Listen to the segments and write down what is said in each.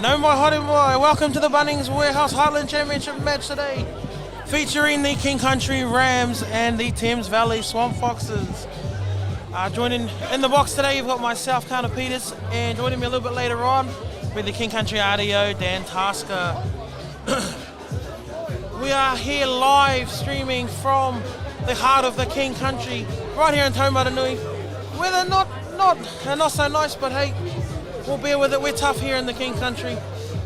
No more hotty boy. Welcome to the Bunnings Warehouse Heartland Championship match today, featuring the King Country Rams and the Thames Valley Swamp Foxes. Joining in the box today, you've got myself, Connor Peters, and joining me a little bit later on with the King Country RDO, Dan Tasker. We are here live streaming from the heart of the King Country, right here in Taumarunui. Weather not so nice, but hey, we'll bear with it. We're tough here in the King Country.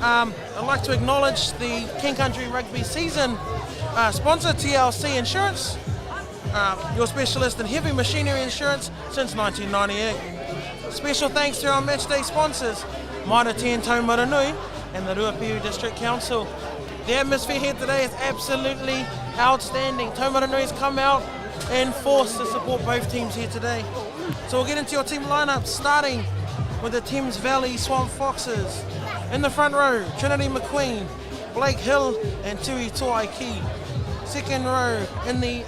I'd like to acknowledge the King Country Rugby season sponsor, TLC Insurance, your specialist in heavy machinery insurance since 1998. Special thanks to our matchday sponsors, Maina Te Taumarunui and the Ruapihu District Council. The atmosphere here today is absolutely outstanding. Taumarunui's come out in force to support both teams here today. So we'll get into your team lineup, starting with the Thames Valley Swamp Foxes. In the front row, Trinity McQueen, Blake Hill and Tui Toaiki. Second row, in the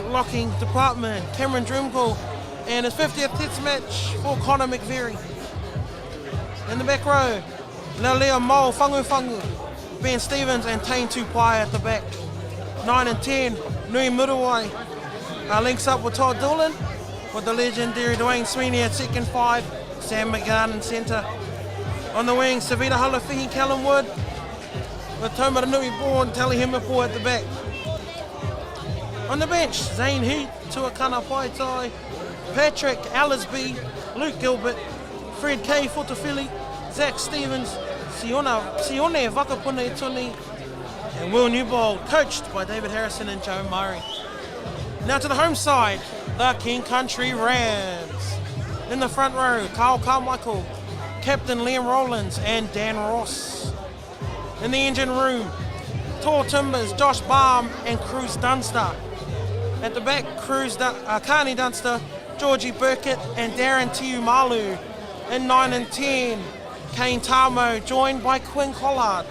locking department, Cameron Drimgle and his 50th test match for Connor McVeary. In the back row, Lelea Mo Fangu, Ben Stevens and Tain Tupai at the back. 9 and 10, Nui Muruwai links up with Todd Doolan, with the legendary Dwayne Sweeney at second 5, Sam McGann in centre. On the wing, Savita Halafihi Callum Wood, with Taumarunui born Tali Himapo at the back. On the bench, Zane Heath, Tuakana Paitai, Patrick Ellisby, Luke Gilbert, Fred K. Futafili, Zach Stevens, Sione Vakapuna Ituni, and Will Newbold, coached by David Harrison and Joe Murray. Now to the home side, the King Country Rams. In the front row, Kyle Carmichael, Captain Liam Rowlands and Dan Ross. In the engine room, Tall Timbers, Josh Baum and Cruz Dunster. At the back, Carney Dunster, Georgie Burkett and Darren Tiumalu. In 9 and 10, Kane Tamo, joined by Quinn Collard.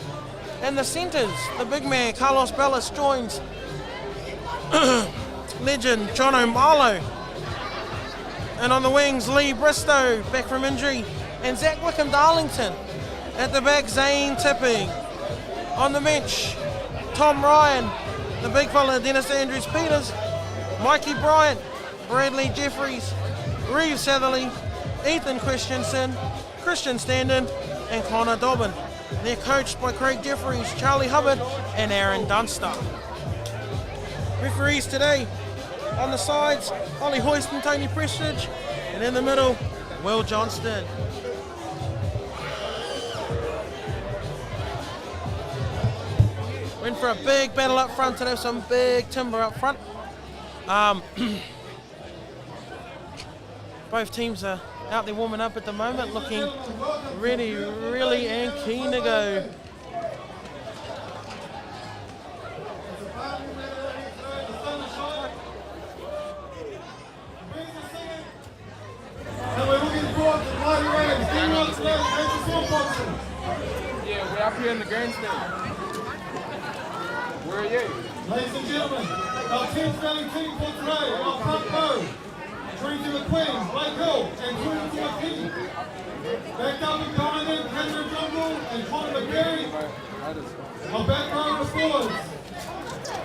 In the centres, the big man, Carlos Bellis, joins legend John O'Marlow. And on the wings, Lee Bristow, back from injury, and Zach Wickham Darlington. At the back, Zane Tipping. On the bench, Tom Ryan, the big fella, Dennis Andrews Peters, Mikey Bryant, Bradley Jeffries, Reeves Satherley, Ethan Christensen, Christian Standen, and Connor Dobbin. They're coached by Craig Jeffries, Charlie Hubbard, and Aaron Dunster. Referees today, on the sides, Ollie Hoist and Tony Prestridge, and in the middle, Will Johnston. Went for a big battle up front today, some big timber up front. Both teams are out there warming up at the moment, looking really and keen to go. And we're looking forward to the Mighty Rams. Yeah, we're up here in the grandstand. Where are you? Ladies and gentlemen, our Thames Valley team for today, our front row, Trinity McQueen, Blake Hill, and Trinity McKee. Back up and behind them, Cameron Drimgle and Connor McVeary. Our back row of forwards,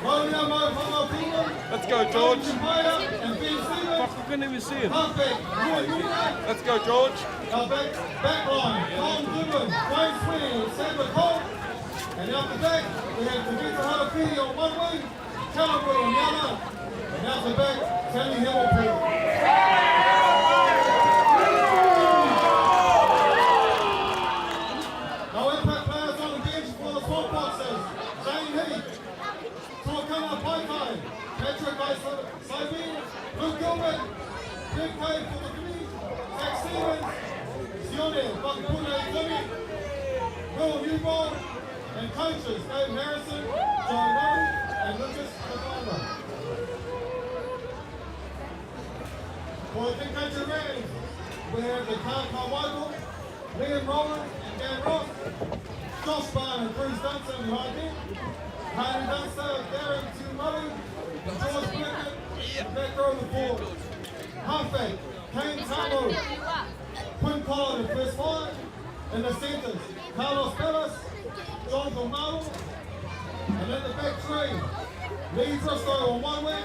Romeo Mo Whamapina, Let's go, George. and Ben Stevens. Fuck, we couldn't even see him. Halfback, Roy Murray. Let's go, George. Our back line, Tom Goodwin, Wayne Sweeney, and Sam McCall. And out the back, we have Tavita Halapidi on one wing, Callum Wood on the other. And out the back, Tony Hamilton. No impact players on the bench for the Swamp Foxes. Zane Heath, Tuakana Paikai, Patrick Saibin, Luke Gilbert, Big K for the committee, Zach Stevens, Sione Vakapuna Itumi, Will Newbold, and coaches Dave Harrison, John Murray, and Lucas McDonald. For the King Country Rams, we have the Kyle Carmichael, Liam Rowland, and Dan Ross, Josh Barn and Bruce Dunson behind him, Harry Dunster, Darren Tiumalu, and George Burkett, the back row of the board. Halfback, Kane Tamo, Quinn Collard in first 5, In the centres, Carlos Perez, John Thaumaro, and in the back three, Lee Bristow on one wing,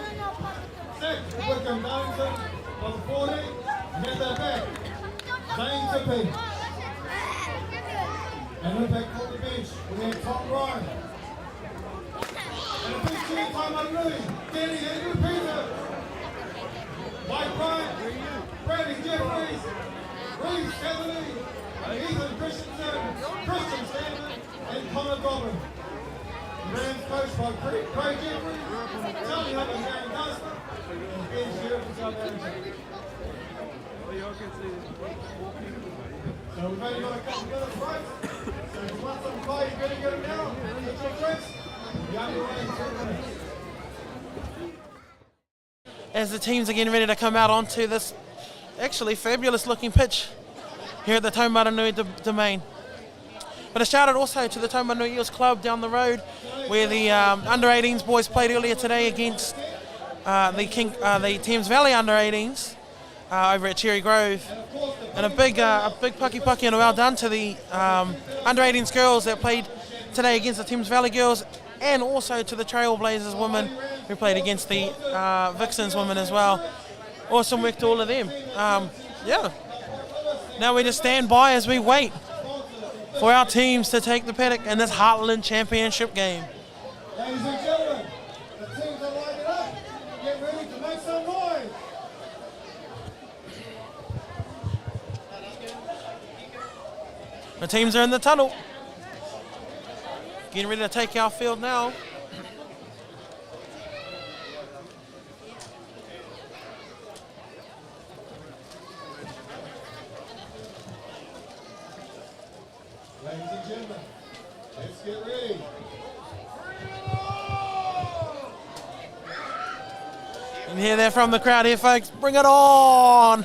Zach Wickham Darlington on the 40, and at the back, Zane Tipping. And in the back on the bench, we have Tom Ryan. And a big team, Taumarunui, Danny Andrew Peter, Mike Bryant, Brandon Jeffries, Reece Heatherly, Ethan Christian Stanley, and Connor Dobbin. Rams coached by Craig Jeffries, Charlie Hunt and Darren Duster, and Ben Sheriff and South Africa. So we've only got a couple minutes break. So if you want some play, you better get them now. Get your drinks. You're underway in 2 minutes. As the teams are getting ready to come out onto this actually fabulous looking pitch here at the Taumarunui domain. But a shout out also to the Taumarunui Eels Club down the road, where the under-18s boys played earlier today against the Thames Valley under-18s over at Cherry Grove. And a big pucky and a well done to the under-18s girls that played today against the Thames Valley girls, and also to the Trailblazers women who played against the Vixens women as well. Awesome work to all of them. Yeah. Now we just stand by as we wait for our teams to take the paddock in this Heartland Championship game. Ladies and gentlemen, the teams are lining up. Get ready to make some noise. The teams are in the tunnel. Getting ready to take our field now. Ladies and gentlemen, let's get ready. And hear that from the crowd here, folks. Bring it on!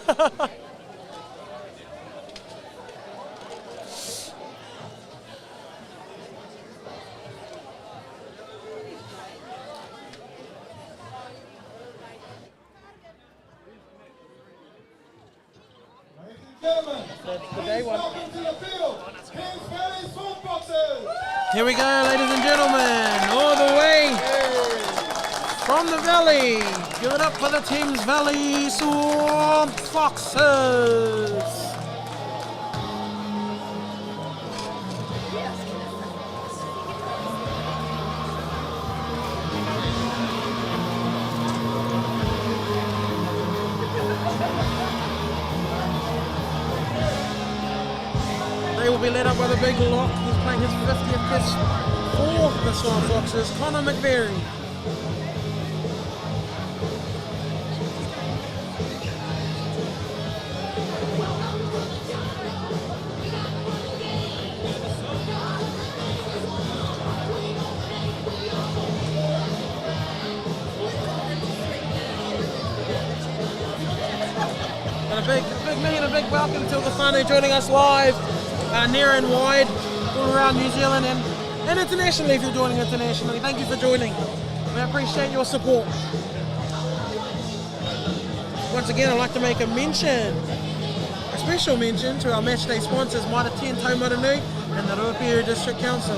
Gentlemen, please welcome to the field, Thames Valley Swamp Here we go, ladies and gentlemen, all the way from the valley. Give it up for the Thames Valley Swamp Foxes. They will be led up by the big lock. He's playing his 50th test for the Swamp Foxes, Connor McVeary. And a big welcome to the whānau joining us live, near and wide, all around New Zealand and internationally if you're joining internationally. Thank you for joining. We appreciate your support. Once again, I'd like to make a special mention to our matchday sponsors, Mitre 10 Taumarunui and the Ruapehu District Council.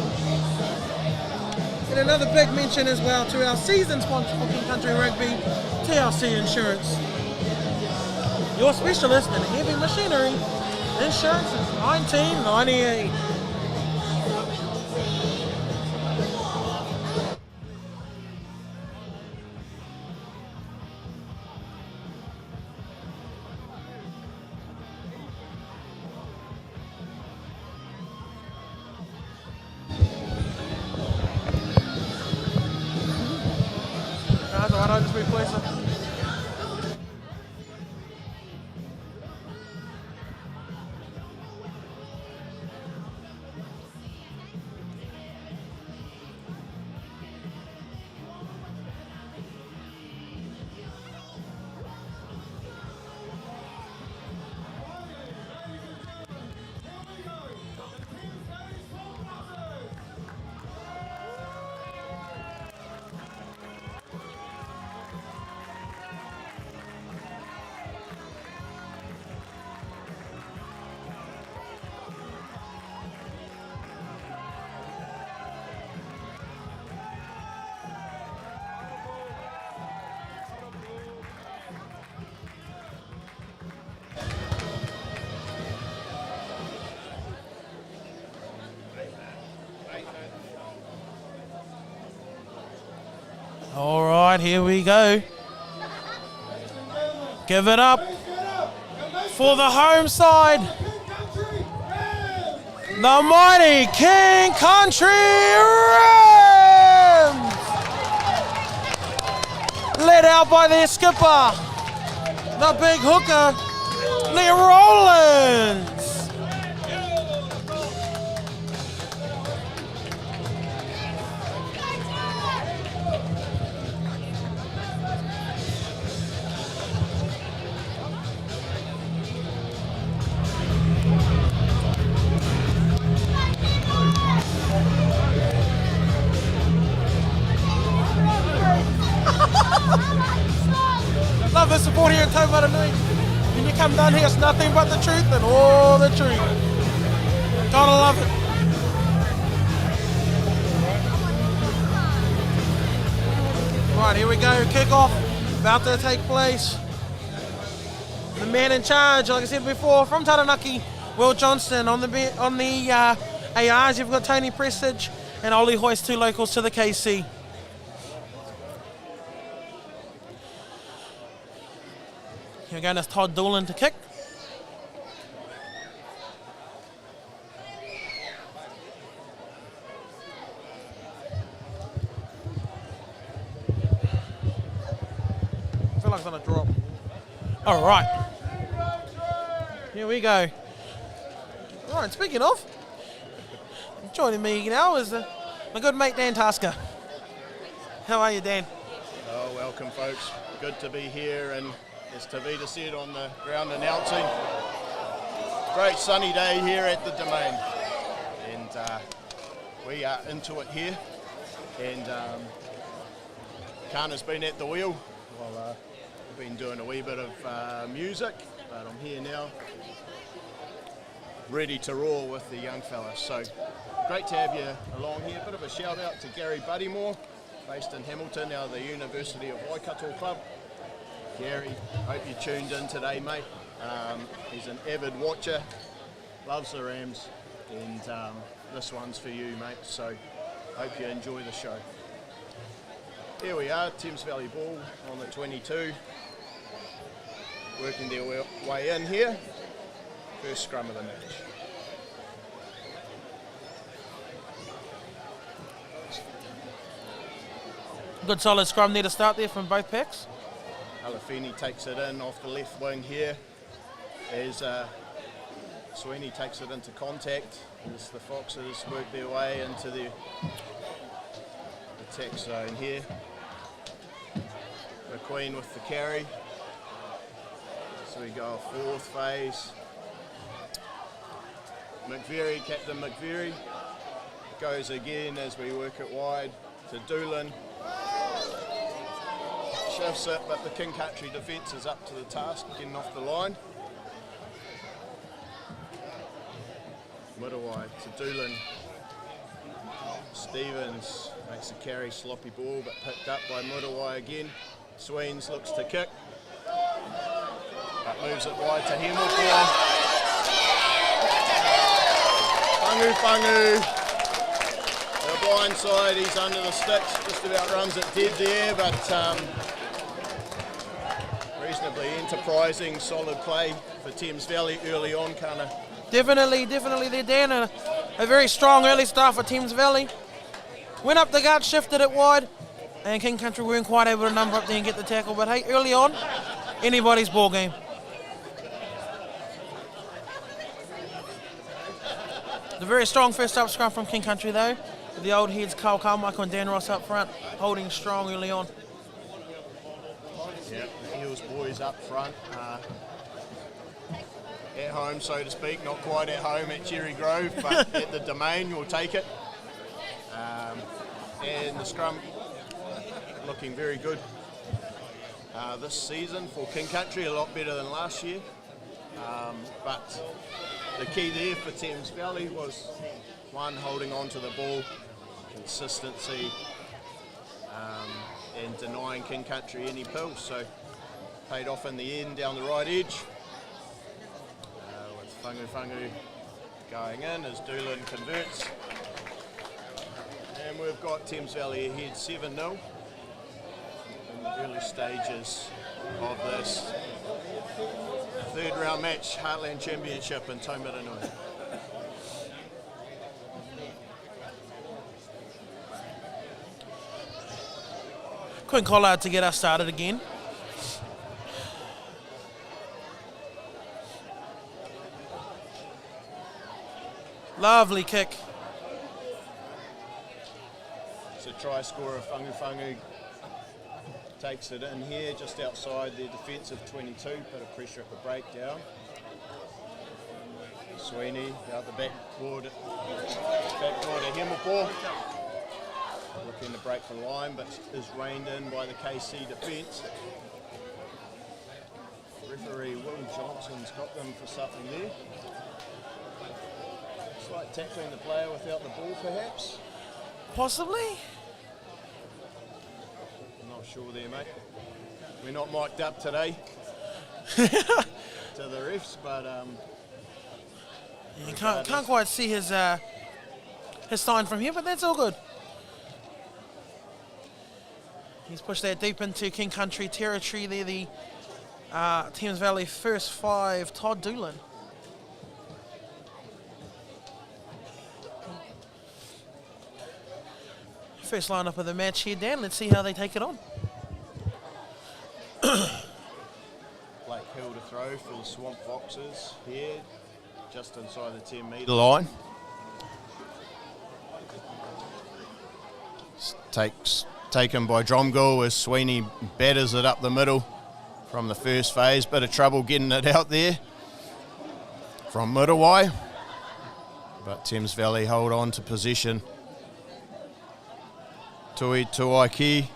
And another big mention as well to our season sponsor for King Country Rugby, TLC Insurance. Your specialist in heavy machinery insurance since 1998. Why don't I just replace it? All right, here we go. Give it up for the home side. The mighty King Country Rams! Led out by their skipper, the big hooker, Lee Rowlands. Love the support here in Taumarunui. When you come down here, it's nothing but the truth and all the truth. Gotta love it. Right, here we go. Kickoff about to take place. The man in charge, like I said before, from Taranaki, Will Johnston. On the ARs, you've got Tony Prestige and Ollie Hoist, 2 locals to the KC. Here again, it's Todd Doolan to kick. I feel like it's gonna drop. All right. Here we go. All right, speaking of, joining me now is my good mate Dan Tasker. How are you, Dan? Oh, welcome, folks. Good to be here, and as Tavita said on the ground announcing, great sunny day here at the Domain, and we are into it here. And Kana's been at the wheel while I've been doing a wee bit of music, but I'm here now, ready to roar with the young fellas. So great to have you along here. Bit of a shout out to Gary Buddymore, based in Hamilton, now the University of Waikato Club. Gary, hope you tuned in today, mate. He's an avid watcher, loves the Rams, and this one's for you, mate. So hope you enjoy the show. Here we are, Thames Valley ball on the 22, working their way in here. First scrum of the match. Good solid scrum there to start there from both packs. Alafini takes it in off the left wing here as Sweeney takes it into contact as the Foxes work their way into the attack zone here. McQueen with the carry. So we go fourth phase. McVeary, Captain McVeary, goes again as we work it wide to Doolan. Shifts it, but the King Country defence is up to the task, getting off the line. Middlewide to Doolan. Stevens makes a carry, sloppy ball, but picked up by Middlewide again. Sweens looks to kick, but moves it wide to Hamilton. Fangu. The blind side, he's under the sticks, just about runs it dead there, but reasonably enterprising, solid play for Thames Valley early on, kind of. Definitely there, Dan. A very strong early start for Thames Valley. Went up the gut, shifted it wide, and King Country weren't quite able to number up there and get the tackle. But hey, early on, anybody's ball game. The very strong first up scrum from King Country though. The old heads, Carl Carmichael and Dan Ross up front, holding strong early on. Yeah, the Hills boys up front. At home, so to speak, not quite at home at Cherry Grove, but at the Domain, we'll take it. And the scrum looking very good this season for King Country, a lot better than last year. But the key there for Thames Valley was, one, holding on to the ball, consistency, and denying King Country any pills. So paid off in the end down the right edge. With Fangu going in as Doolan converts. And we've got Thames Valley ahead 7-0. early stages of this third round match, Heartland Championship in Taumarunui. Quick call out to get us started again. Lovely kick. So try scorer Whangu takes it in here, just outside their defensive 22, bit of pressure at the breakdown. Sweeney out the backboard to Himmelpour. Looking to break the line, but is reined in by the KC defence. Referee Will Johnson's got them for something there. Slight tackling the player without the ball, perhaps. Possibly. I'm not sure there, mate. We're not mic'd up today to the refs, but you can't quite see his sign from here, but that's all good. He's pushed that deep into King Country territory there, the Thames Valley first five, Todd Doolan. First lineup of the match here, Dan. Let's see how they take it on. Blake Hill to throw for the Swamp Foxes here, just inside the 10-metre line. Taken by Dromgoole as Sweeney batters it up the middle from the first phase. Bit of trouble getting it out there from Muriwai, but Thames Valley hold on to possession. Tui Tuaiki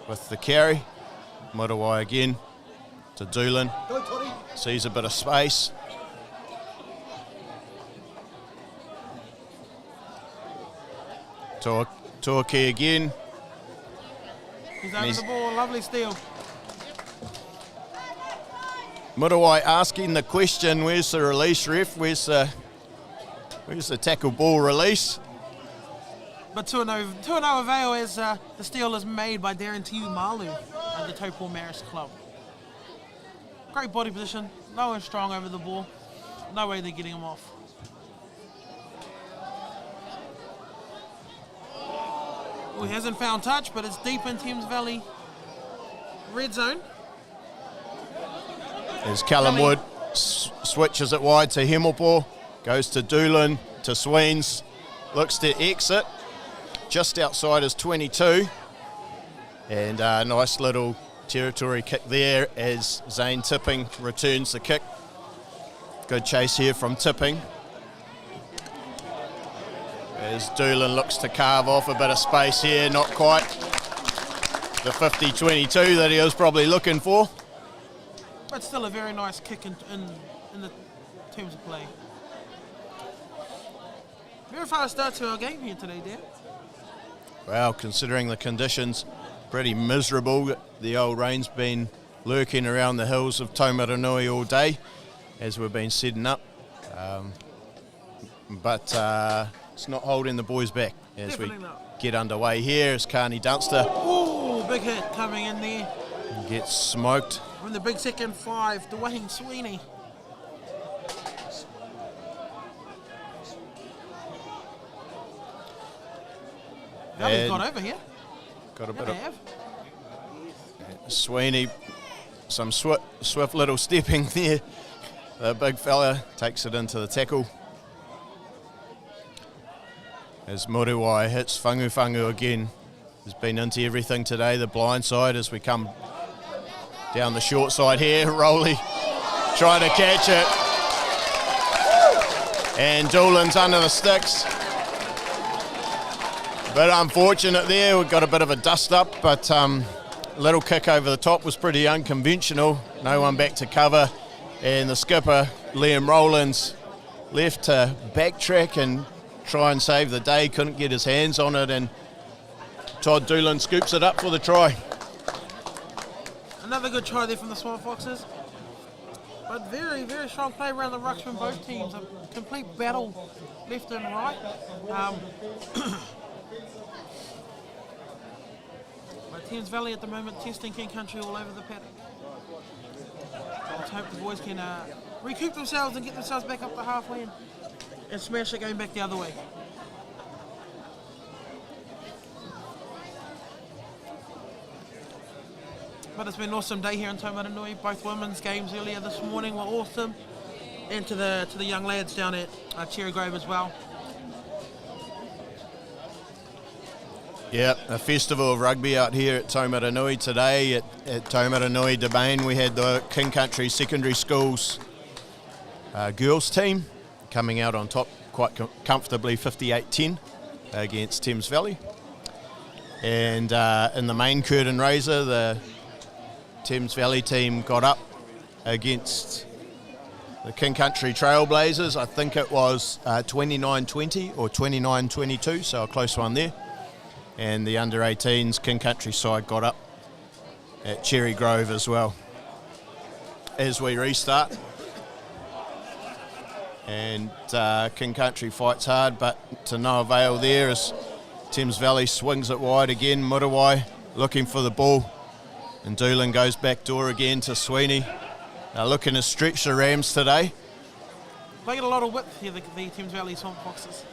with the carry. Muriwai again to Doolan. Sees a bit of space. Tuaiki again. He's over the ball, lovely steal. Muriwai asking the question, where's the release, ref? Where's the tackle ball release? But to no avail as the steal is made by Darren Tiu Malu at the Taupo Maris Club. Great body position, low and strong over the ball. No way they're getting him off. Well, he hasn't found touch, but it's deep in Thames Valley red zone. As Callum Wood switches it wide to Himmelpour, goes to Doolan, to Sweens, looks to exit, just outside his 22. And a nice little territory kick there as Zane Tipping returns the kick. Good chase here from Tipping. As Doolan looks to carve off a bit of space here, not quite the 50-22 that he was probably looking for. But still a very nice kick in the terms of play. Very fast start to our game here today, Dan. Well, considering the conditions, pretty miserable. The old rain's been lurking around the hills of Taumarunui all day as we've been setting up. But it's not holding the boys back as Definitely we not. get underway here as Carney Dunster Ooh, big hit coming in there. gets smoked. From the big second five, Dwayne Sweeney. Valley's got over here. Got a Yeah, bit they of have. Sweeney, some swift little stepping there. The big fella takes it into the tackle. As Muriwai hits Whangu again. Has been into everything today, the blind side as we come down the short side here. Rowley trying to catch it. And Doolan's under the sticks. Bit unfortunate there, we've got a bit of a dust up, but little kick over the top was pretty unconventional. No one back to cover, and the skipper, Liam Rowlands, left to backtrack and try and save the day, couldn't get his hands on it, and Todd Doolan scoops it up for the try. Another good try there from the Swamp Foxes. But very, very strong play around the rucks from both teams. A complete battle left and right. But Thames Valley at the moment testing King Country all over the paddock. Let's hope the boys can recoup themselves and get themselves back up to halfway and smash it going back the other way. But it's been an awesome day here in Taumarunui. Both women's games earlier this morning were awesome. And to the young lads down at Cherry Grove as well. Yeah, a festival of rugby out here at Taumarunui today. At Taumarunui Domain, we had the King Country Secondary Schools girls team coming out on top quite comfortably, 58-10 against Thames Valley. And in the main curtain raiser, the Thames Valley team got up against the King Country Trailblazers. I think it was 29-20 or 29-22, so a close one there. And the under-18s King Country side got up at Cherry Grove as well. As we restart, and King Country fights hard, but to no avail there as Thames Valley swings it wide again. Murawai looking for the ball, and Doolan goes back door again to Sweeney. They're looking to stretch the Rams today. They get a lot of width here, the Thames Valley Swamp Foxes.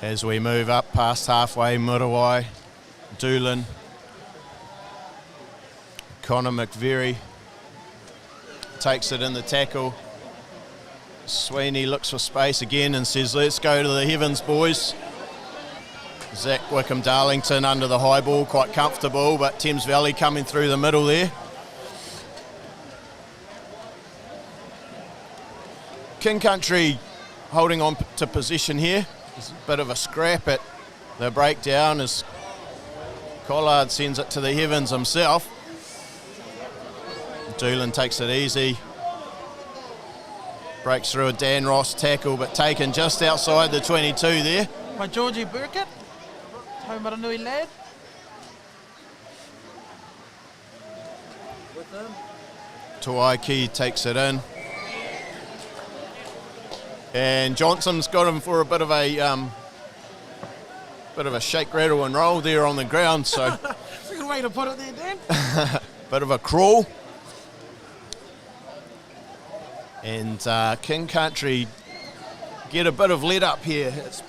As we move up past halfway, Murawai, Doolan, Connor McVeary takes it in the tackle. Sweeney looks for space again and says, let's go to the heavens, boys. Zach Wickham-Darlington under the high ball, quite comfortable, but Thames Valley coming through the middle there. King Country holding on to possession here. There's a bit of a scrap at the breakdown as Collard sends it to the heavens himself. Doolan takes it easy. Breaks through a Dan Ross tackle, but taken just outside the 22 there. By Georgie Burkett, Taumarunui lad. Tuaiki takes it in. And Johnson's got him for a bit of a shake, rattle and roll there on the ground. So That's a good way to put it there, Dan. bit of a crawl. And King Country get a bit of let up here. It's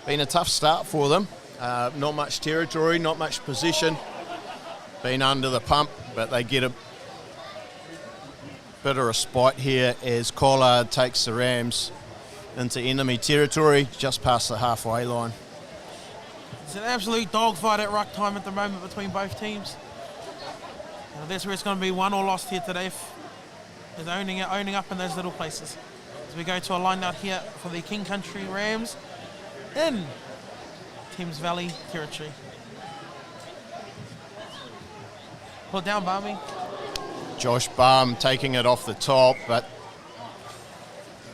been a tough start for them. Not much territory, not much position. Been under the pump, but they get a bit of respite here as Collard takes the Rams into enemy territory just past the halfway line. It's an absolute dogfight at ruck time at the moment between both teams. And that's where it's going to be won or lost here today. Is owning up in those little places. As we go to a line out here for the King Country Rams in Thames Valley territory. Pull it down, Barmy. Josh Baum taking it off the top, but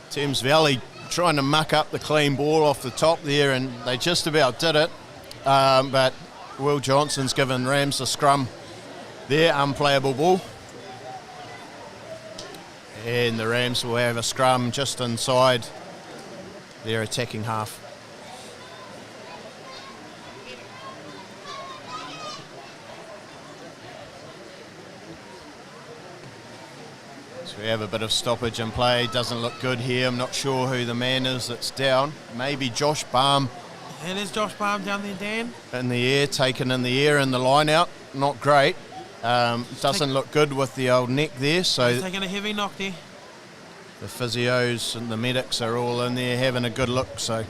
Thames Valley trying to muck up the clean ball off the top there, and they just about did it. But Will Johnson's given Rams the scrum there, unplayable ball. And the Rams will have a scrum just inside their attacking half. So we have a bit of stoppage in play. Doesn't look good here. I'm not sure who the man is that's down. Maybe Josh Baum. And there's Josh Baum down there, Dan. In the air, taken in the air in the line out. Not great. Doesn't look good with the old neck there. So He's taking a heavy knock there. the physios and the medics are all in there having a good look. So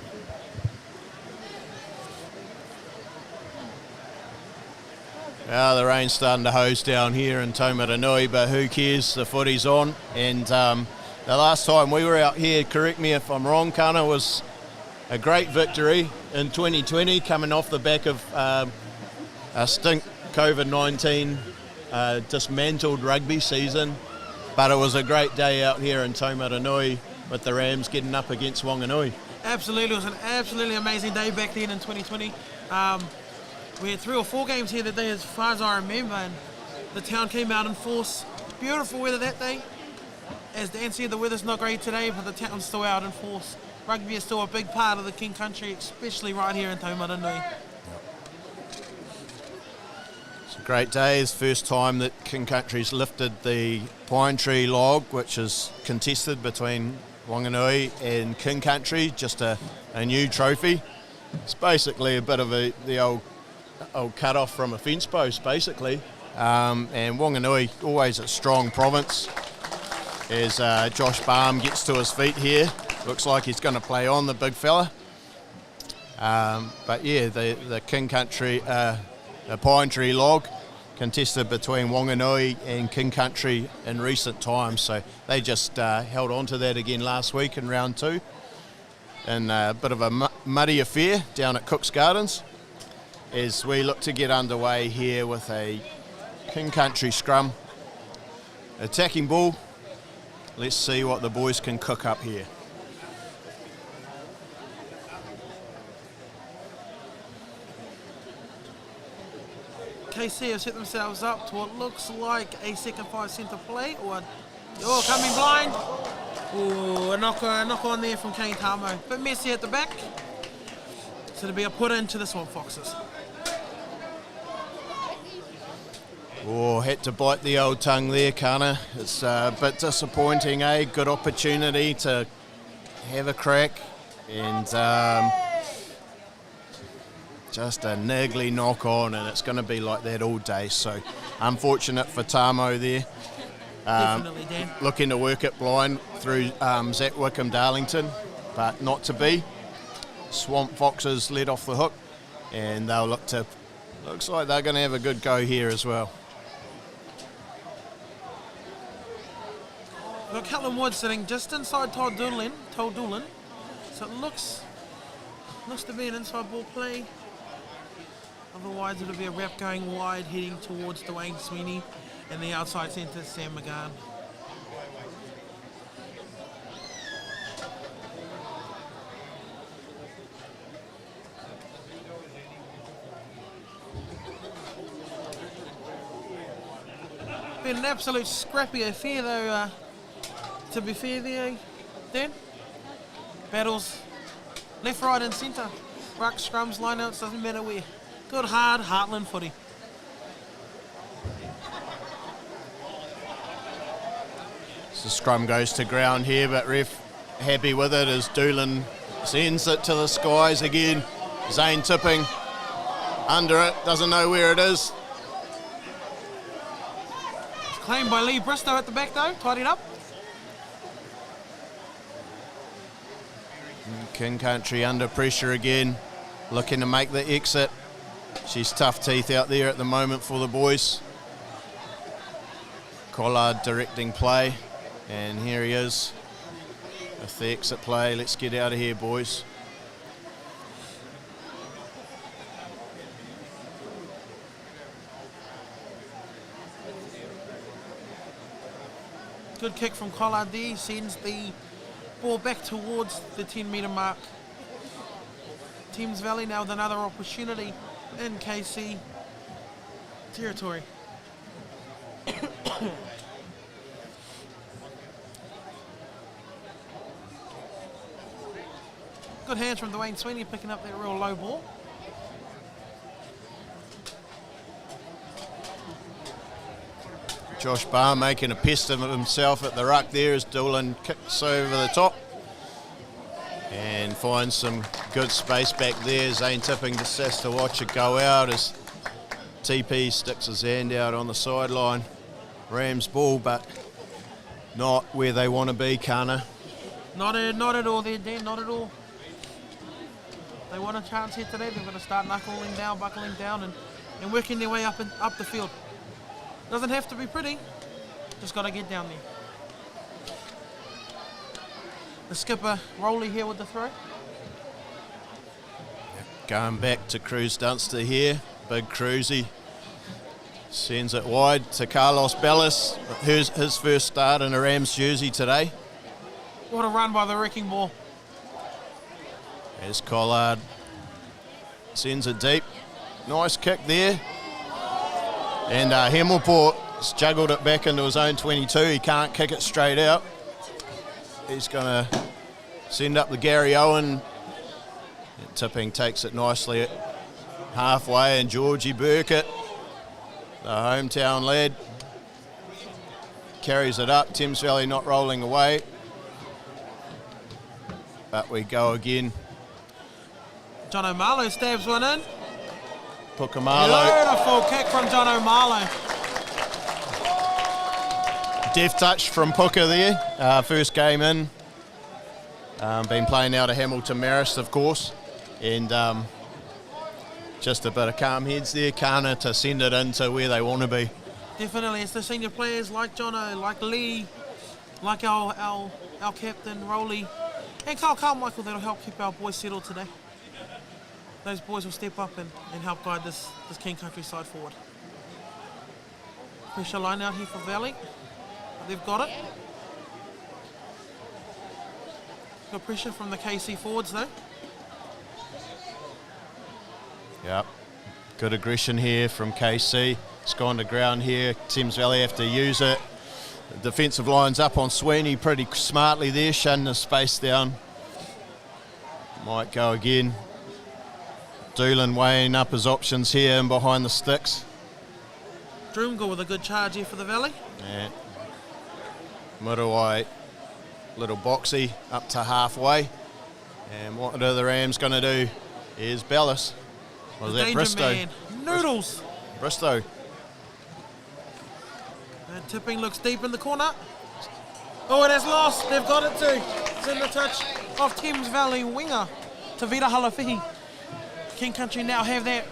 the rain's starting to hose down here in Taumarunui, but who cares? The footy's on. And the last time we were out here, correct me if I'm wrong, Kana, was a great victory in 2020, coming off the back of a stink COVID-19 dismantled rugby season. But it was a great day out here in Taumarunui with the Rams getting up against Wanganui. Absolutely, it was an absolutely amazing day back then in 2020. We had 3 or 4 games here that day as far as I remember, and the town came out in force. Beautiful weather that day. As Dan said, the weather's not great today, but the town's still out in force. Rugby is still a big part of the King Country, especially right here in Taumarunui. It's a great day. It's the first time that King Country's lifted the pine tree log, which is contested between Wanganui and King Country, just a new trophy. It's basically a bit of the old cut off from a fence post, basically. And Wanganui, always a strong province, as Josh Baum gets to his feet here. Looks like he's going to play on, the big fella. But yeah, the King Country, the pine tree log, contested between Wanganui and King Country in recent times. So they just held on to that again last week in round 2. And a bit of a muddy affair down at Cook's Gardens, as we look to get underway here with a King Country scrum. Attacking ball. Let's see what the boys can cook up here. KC have set themselves up to what looks like a second 5 centre play, or coming blind. Ooh, a knock on there from Kane Tamo. Bit messy at the back. So it'll be a put into the Swamp Foxes. Oh, had to bite the old tongue there, Kana. It's a bit disappointing, eh? Good opportunity to have a crack, and just a niggly knock on, and it's going to be like that all day. So unfortunate for Tamo there. Definitely, Dan. Looking to work it blind through Zach Wickham Darlington, but not to be. Swamp Foxes led off the hook, and they'll looks like they're going to have a good go here as well. We've got Callum Wood sitting just inside Todd Doolan. So it looks to be an inside ball play. Otherwise it'll be a wrap going wide, heading towards Dwayne Sweeney, and the outside centre, Sam McGann. Been an absolute scrappy affair though, to be fair there, Dan. Battles left, right and centre. Ruck, scrums, lineouts, doesn't matter where. Good hard Heartland footy. So scrum goes to ground here, but ref happy with it as Doolan sends it to the skies again. Zane tipping under it, doesn't know where it is. It's claimed by Lee Bristow at the back though, tidied up. King Country under pressure again, looking to make the exit. She's tough teeth out there at the moment for the boys. Collard directing play, and here he is with the exit play. Let's get out of here, boys. Good kick from Collard there, sends the ball back towards the 10-metre mark. Thames Valley now with another opportunity in KC territory. Good hands from Dwayne Sweeney picking up that real low ball. Josh Barr making a pest of himself at the ruck there as Doolan kicks over the top and finds some good space back there. Zane Tipping just has to watch it go out as TP sticks his hand out on the sideline. Rams ball, but not where they want to be, Kana. Not at all there, Dan, not at all. They want a chance here today. They've got to start buckling down and working their way up the field. Doesn't have to be pretty, just got to get down there. The skipper, Rowley, here with the throw. Going back to Cruz Dunster here. Big Cruzy sends it wide to Carlos Bellis, his first start in a Rams jersey today. What a run by the wrecking ball. As Collard sends it deep. Nice kick there. And Hemmelport juggled it back into his own 22. He can't kick it straight out. He's going to send up the Gary Owen. And Tipping takes it nicely at halfway, and Georgie Burkett the hometown lad. Carries it up. Thames Valley not rolling away. But we go again. John O'Marlow stabs one in. Pukamalo. Beautiful kick from John O'Marlow. Deft touch from Puka there. First game in. Been playing out of Hamilton Marist, of course. And just a bit of calm heads there. Kana to send it into where they want to be. Definitely, it's the senior players like Jono, like Lee, like our captain, Rowley, and Carl Carmichael that'll help keep our boys settled today. Those boys will step up and help guide this King Country side forward. Pressure line out here for Valley. They've got it. Got pressure from the KC forwards though. Yep. Good aggression here from KC. It's gone to ground here. Thames Valley have to use it. The defensive line's up on Sweeney pretty smartly there, shutting the space down. Might go again. Doolan weighing up his options here and behind the sticks. Droomgle with a good charge here for the Valley. Yeah. Muriwai, little boxy up to halfway. And what are the Rams going to do? Here's Bellis. Was that Danger Bristow? man. Noodles. Bristow. And tipping looks deep in the corner. Oh, it has lost. They've got it too. It's in the touch of Thames Valley winger, Tavita Halafihi. King Country now have that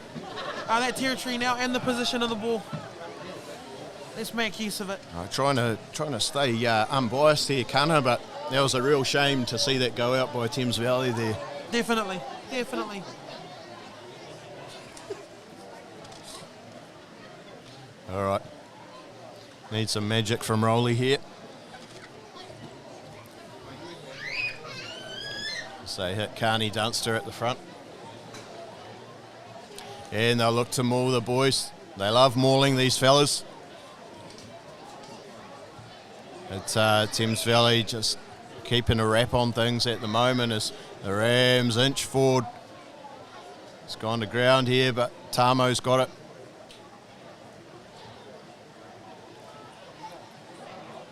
territory now and the position of the ball. Let's make use of it. Trying to stay unbiased here, Kana, but that was a real shame to see that go out by Thames Valley there. Definitely, definitely. All right. Need some magic from Rowley here. So they hit Carney Dunster at the front. And they'll look to maul the boys. They love mauling these fellas. It's Thames Valley just keeping a wrap on things at the moment as the Rams inch forward. It's gone to ground here, but Tamo's got it.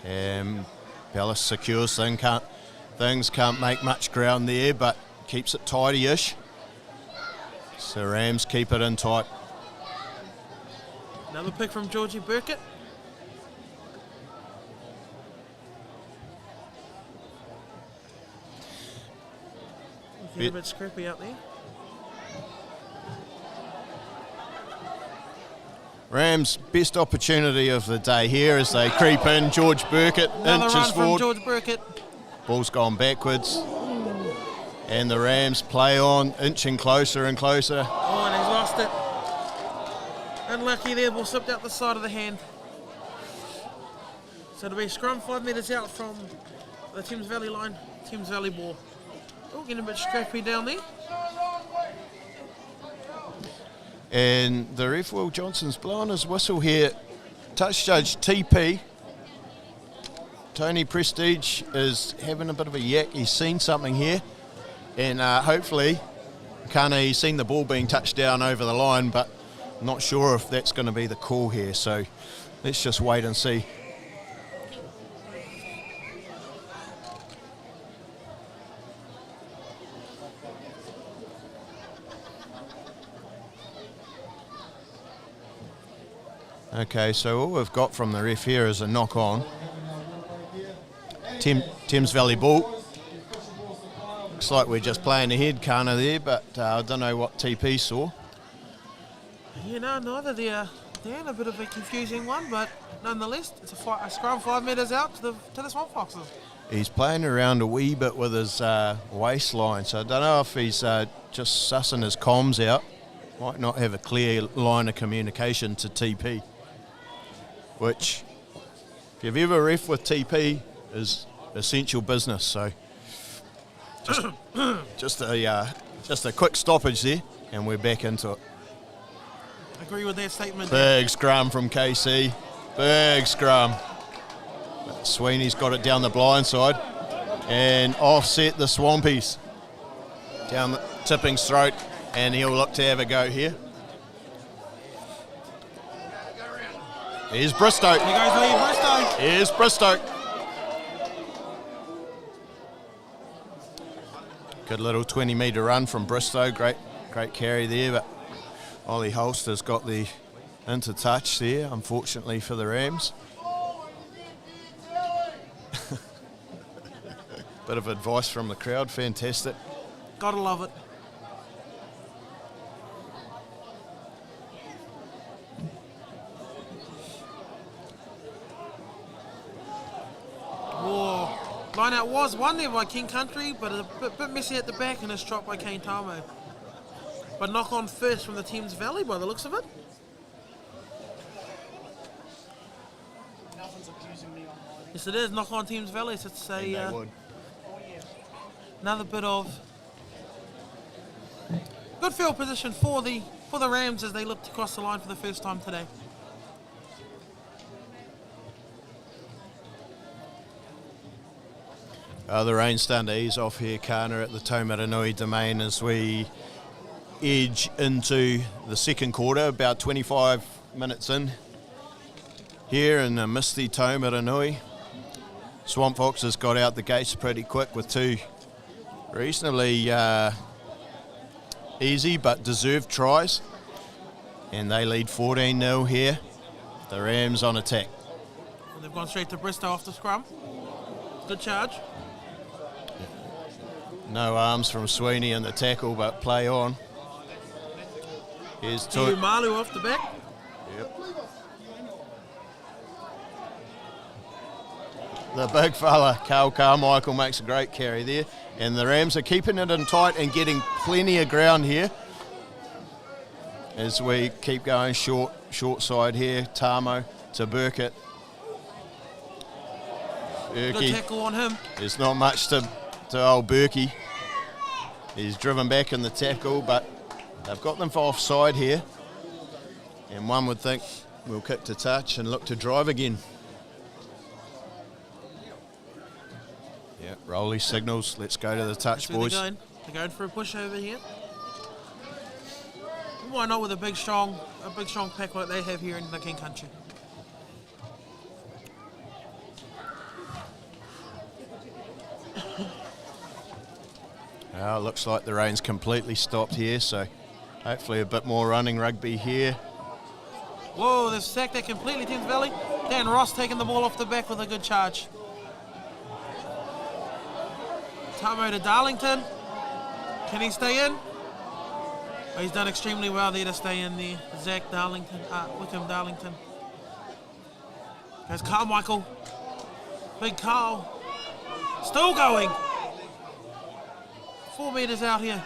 And Bellis secures things, can't make much ground there, but keeps it tidy-ish. So Rams keep it in tight. Another pick from Georgie Burkett. Get a bit scrappy out there. Rams' best opportunity of the day here as they creep in. George Burkett Another inches run forward. from George Burkett. Ball's gone backwards. And the Rams play on, inching closer and closer. Oh, and he's lost it. Unlucky there, ball slipped out the side of the hand. So it'll be scrum 5 metres out from the Thames Valley line. Thames Valley ball. Oh, getting a bit scrappy down there. And the ref, Will Johnson's blowing his whistle here. Touch judge TP. Tony Prestige is having a bit of a yak. He's seen something here. And hopefully, he's seen the ball being touched down over the line, but not sure if that's going to be the call here. So let's just wait and see. Okay, so all we've got from the ref here is a knock on. Thames Valley ball. Looks like we're just playing ahead, Kana there, but I don't know what TP saw. Yeah, no, neither. They're in a bit of a confusing one, but nonetheless, it's a scrum 5 metres out to the Swamp Foxes. He's playing around a wee bit with his waistline, so I don't know if he's just sussing his comms out. Might not have a clear line of communication to TP, which, if you've ever ref with TP, is essential business. So just a quick stoppage there, and we're back into it. Agree with that statement. Big scrum from KC. Big scrum. Sweeney's got it down the blind side and offset the Swampies down the Tipping's throat, and he'll look to have a go here. Here's Bristow. Here goes Lee Bristow. Here's Bristow. Good little 20-metre run from Bristow. Great carry there, but Ollie Holster's got the into touch there, unfortunately for the Rams. Bit of advice from the crowd, fantastic. Gotta love it. Line out was won there by King Country, but a bit messy at the back, and it's dropped by Kane Tamo. But knock on first from the Thames Valley by the looks of it. Yes, it is. Knock on Thames Valley. So it's another bit of good field position for the Rams as they look to cross the line for the first time today. The rain's starting to ease off here, Kana, at the Taumarunui domain as we edge into the second quarter, about 25 minutes in here in a misty Taumarunui. Swamp Foxes got out the gates pretty quick with two reasonably easy but deserved tries, and they lead 14-0 here. The Rams on attack. And they've gone straight to Bristow off the scrum. Good charge. No arms from Sweeney in the tackle, but play on. Here's Malu off the back. Yep. The big fella, Carl Carmichael, makes a great carry there. And the Rams are keeping it in tight and getting plenty of ground here. As we keep going short side here, Tamo to Burkett. Good tackle on him. There's not much to old Berkey. He's driven back in the tackle, but they've got them for offside here. And one would think we'll kick to touch and look to drive again. Yeah, Rowley signals, let's go to the touch, boys. They're going for a push over here. Why not with a big strong pack like they have here in the King Country? Looks like the rain's completely stopped here, so hopefully a bit more running rugby here. Whoa, they've sacked that completely, Thames Valley. Dan Ross taking the ball off the back with a good charge. Tamo to Darlington. Can he stay in? Oh, he's done extremely well there to stay in there. Zach Darlington, Wickham Darlington. Goes Carmichael. Big Carl. Still going. 4 metres out here.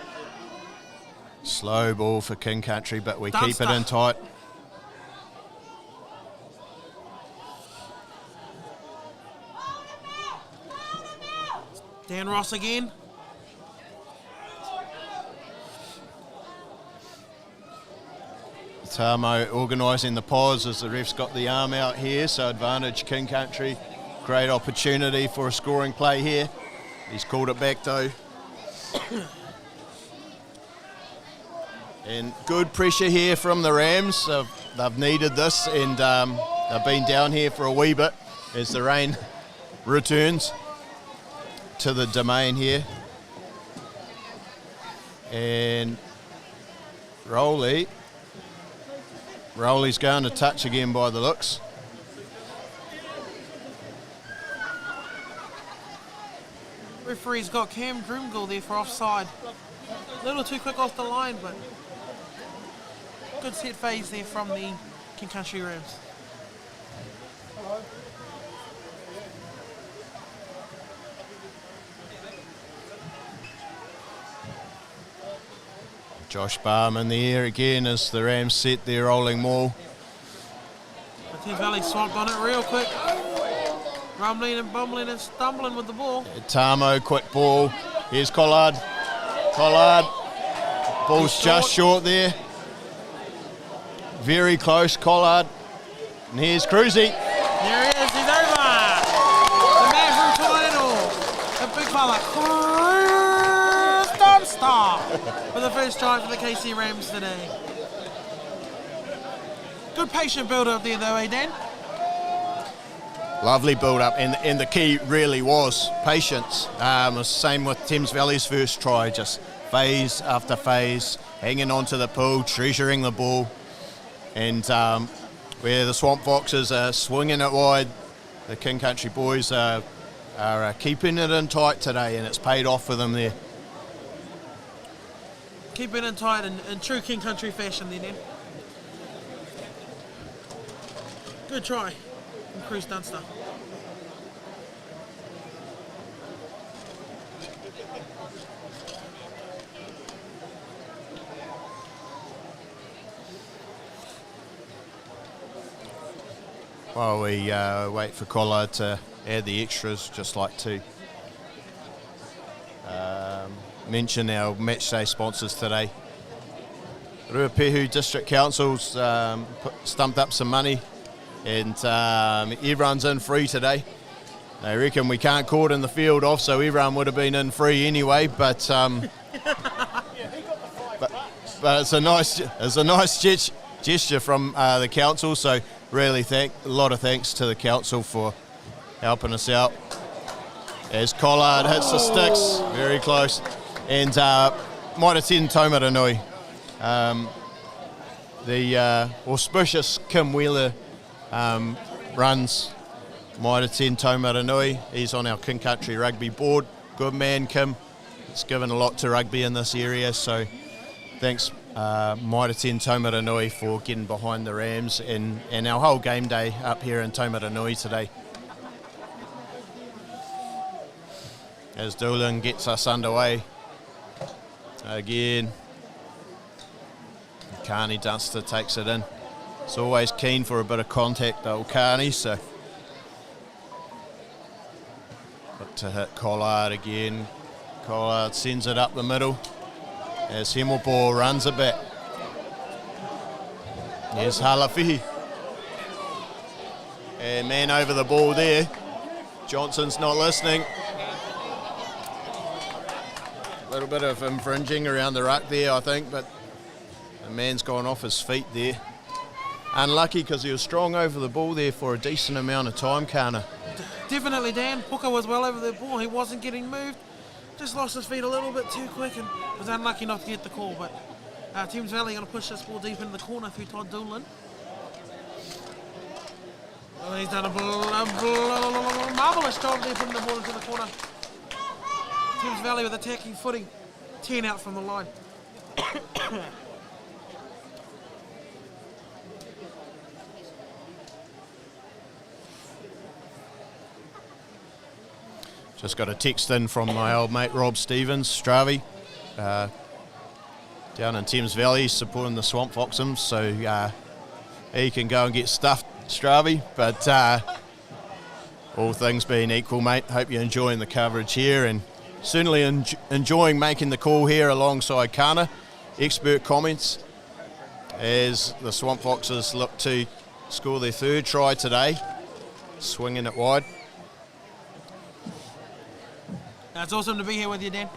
Slow ball for King Country, but we keep it in tight. Dan Ross again. Tamo organising the pause as the ref's got the arm out here, so advantage King Country. Great opportunity for a scoring play here. He's called it back though. And good pressure here from the Rams. They've needed this, and they've been down here for a wee bit as the rain returns to the domain here. And Rowley's going to touch again by the looks. Referee's got Cam Drimgle there for offside. A little too quick off the line, but good set phase there from the King Country Rams. Josh Barham in the air again as the Rams set their rolling maul. The Thames Valley swamped on it real quick. Rumbling and bumbling and stumbling with the ball. Tamo, quick ball. Here's Collard. Ball's just short there. Very close, Collard. And here's Cruzy. There he is, he's over. The man from Toledo. The big fella. Stop for the first try for the KC Rams today. Good patient build up there though, Dan? Lovely build-up, and the key really was patience. It was the same with Thames Valley's first try, just phase after phase, hanging on to the pool, treasuring the ball. And where the Swamp Foxes are swinging it wide, the King Country boys are keeping it in tight today, and it's paid off for them there. Keep it in tight in true King Country fashion then. Good try, Chris Dunster. While we wait for Collard to add the extras, just like to mention our match day sponsors today. Ruapehu District Council's stumped up some money, and everyone's in free today. They reckon we can't call it in the field off, so everyone would have been in free anyway, but it's a nice gesture from the council, so really a lot of thanks to the council for helping us out. As Collard hits the sticks, very close, and might attend Taumarunui. The auspicious Kim Wheeler runs might attend Taumarunui. He's on our King Country Rugby board. Good man, Kim. He's given a lot to rugby in this area, so thanks might attend Taumarunui for getting behind the Rams and our whole game day up here in Taumarunui today. As Doolan gets us underway again. Carney Dunster takes it in. It's always keen for a bit of contact, old Carney, so look to hit Collard again. Collard sends it up the middle as Himmelball runs it back. Here's Halafihi. And man over the ball there. Johnson's not listening. A little bit of infringing around the ruck there, I think, but the man's gone off his feet there. Unlucky because he was strong over the ball there for a decent amount of time, Kana. Definitely, Dan. Puka was well over the ball. He wasn't getting moved. Just lost his feet a little bit too quick and was unlucky not to get the call. But Thames Valley going to push this ball deep into the corner through Todd Doolan. Oh, he's done a marvellous job there putting the ball into the corner. Thames Valley with attacking footing. 10 out from the line. Just got a text in from my old mate Rob Stevens, Stravi, down in Thames Valley supporting the Swamp Foxes, so he can go and get stuffed, Stravi, but all things being equal, mate, hope you're enjoying the coverage here and certainly enjoying making the call here alongside Kana. Expert comments as the Swamp Foxes look to score their third try today, swinging it wide. It's awesome to be here with you, Dan.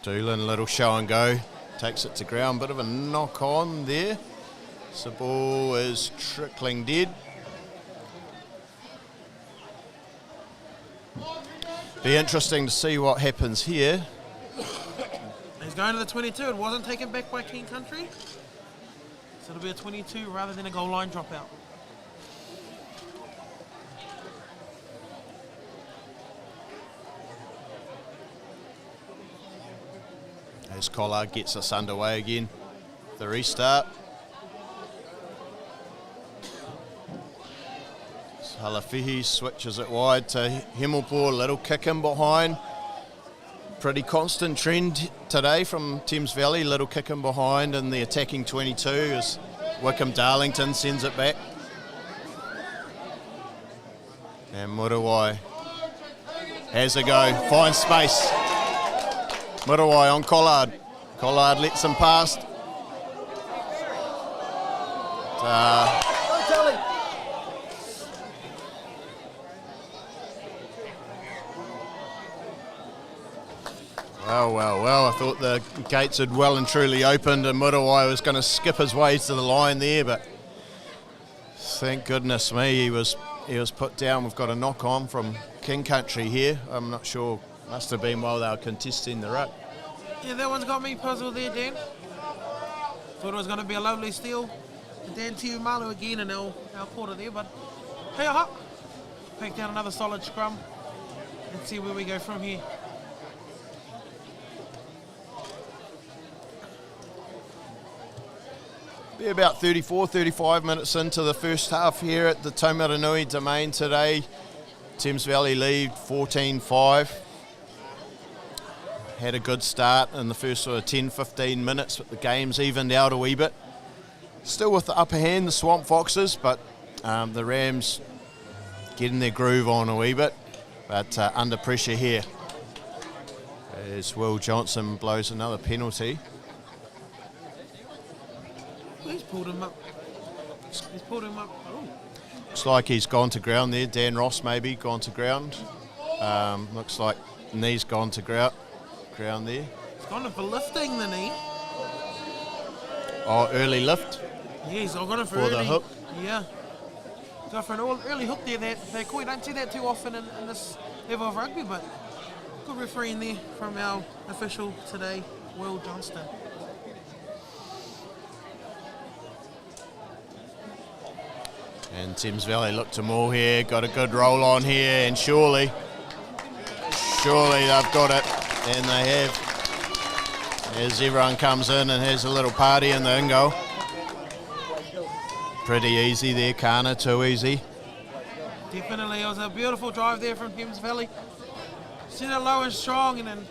Doolan, a little show and go, takes it to ground, bit of a knock on there. So the ball is trickling dead. Be interesting to see what happens here. He's going to the 22. It wasn't taken back by King Country. So it'll be a 22 rather than a goal line dropout. As Collard gets us underway again. The restart. Halafihi switches it wide to Himmelball, a little kick in behind. Pretty constant trend today from Thames Valley, little kick in behind, and the attacking 22 as Wickham Darlington sends it back. And Murawai has a go, finds space. Murawai on Collard. Collard lets him past. Well, I thought the gates had well and truly opened and Murawai was going to skip his way to the line there, but Thank goodness me, he was put down. We've got a knock on from King Country here. I'm not sure, must have been while they were contesting the ruck. Yeah, that one's got me puzzled there, Dan. Thought it was going to be a lovely steal. Dan Taumarunui again in our quarter there, but hey, pick down another solid scrum and see where we go from here. Be about 35 minutes into the first half here at the Taumarunui domain today. Thames Valley lead 14-5. Had a good start in the first sort of 10-15 minutes, but the game's evened out a wee bit. Still with the upper hand, the Swamp Foxes, but the Rams getting their groove on a wee bit, but under pressure here. As Will Johnson blows another penalty. He's pulled him up. Oh. Looks like he's gone to ground there. Dan Ross maybe gone to ground. Looks like knee's gone to ground there. He's gone in for lifting the knee. Oh, early lift. Yeah, he's gone in for the early. hook. Yeah. Go for an early hook there. They don't see that too often in this level of rugby, but good refereeing there from our official today, Will Johnston. And Thames Valley look to maul here, got a good roll on here, and surely they've got it, and they have. As everyone comes in and has a little party in the in-goal. Pretty easy there, Kana, too easy. Definitely, it was a beautiful drive there from Thames Valley. Set it low and strong, and then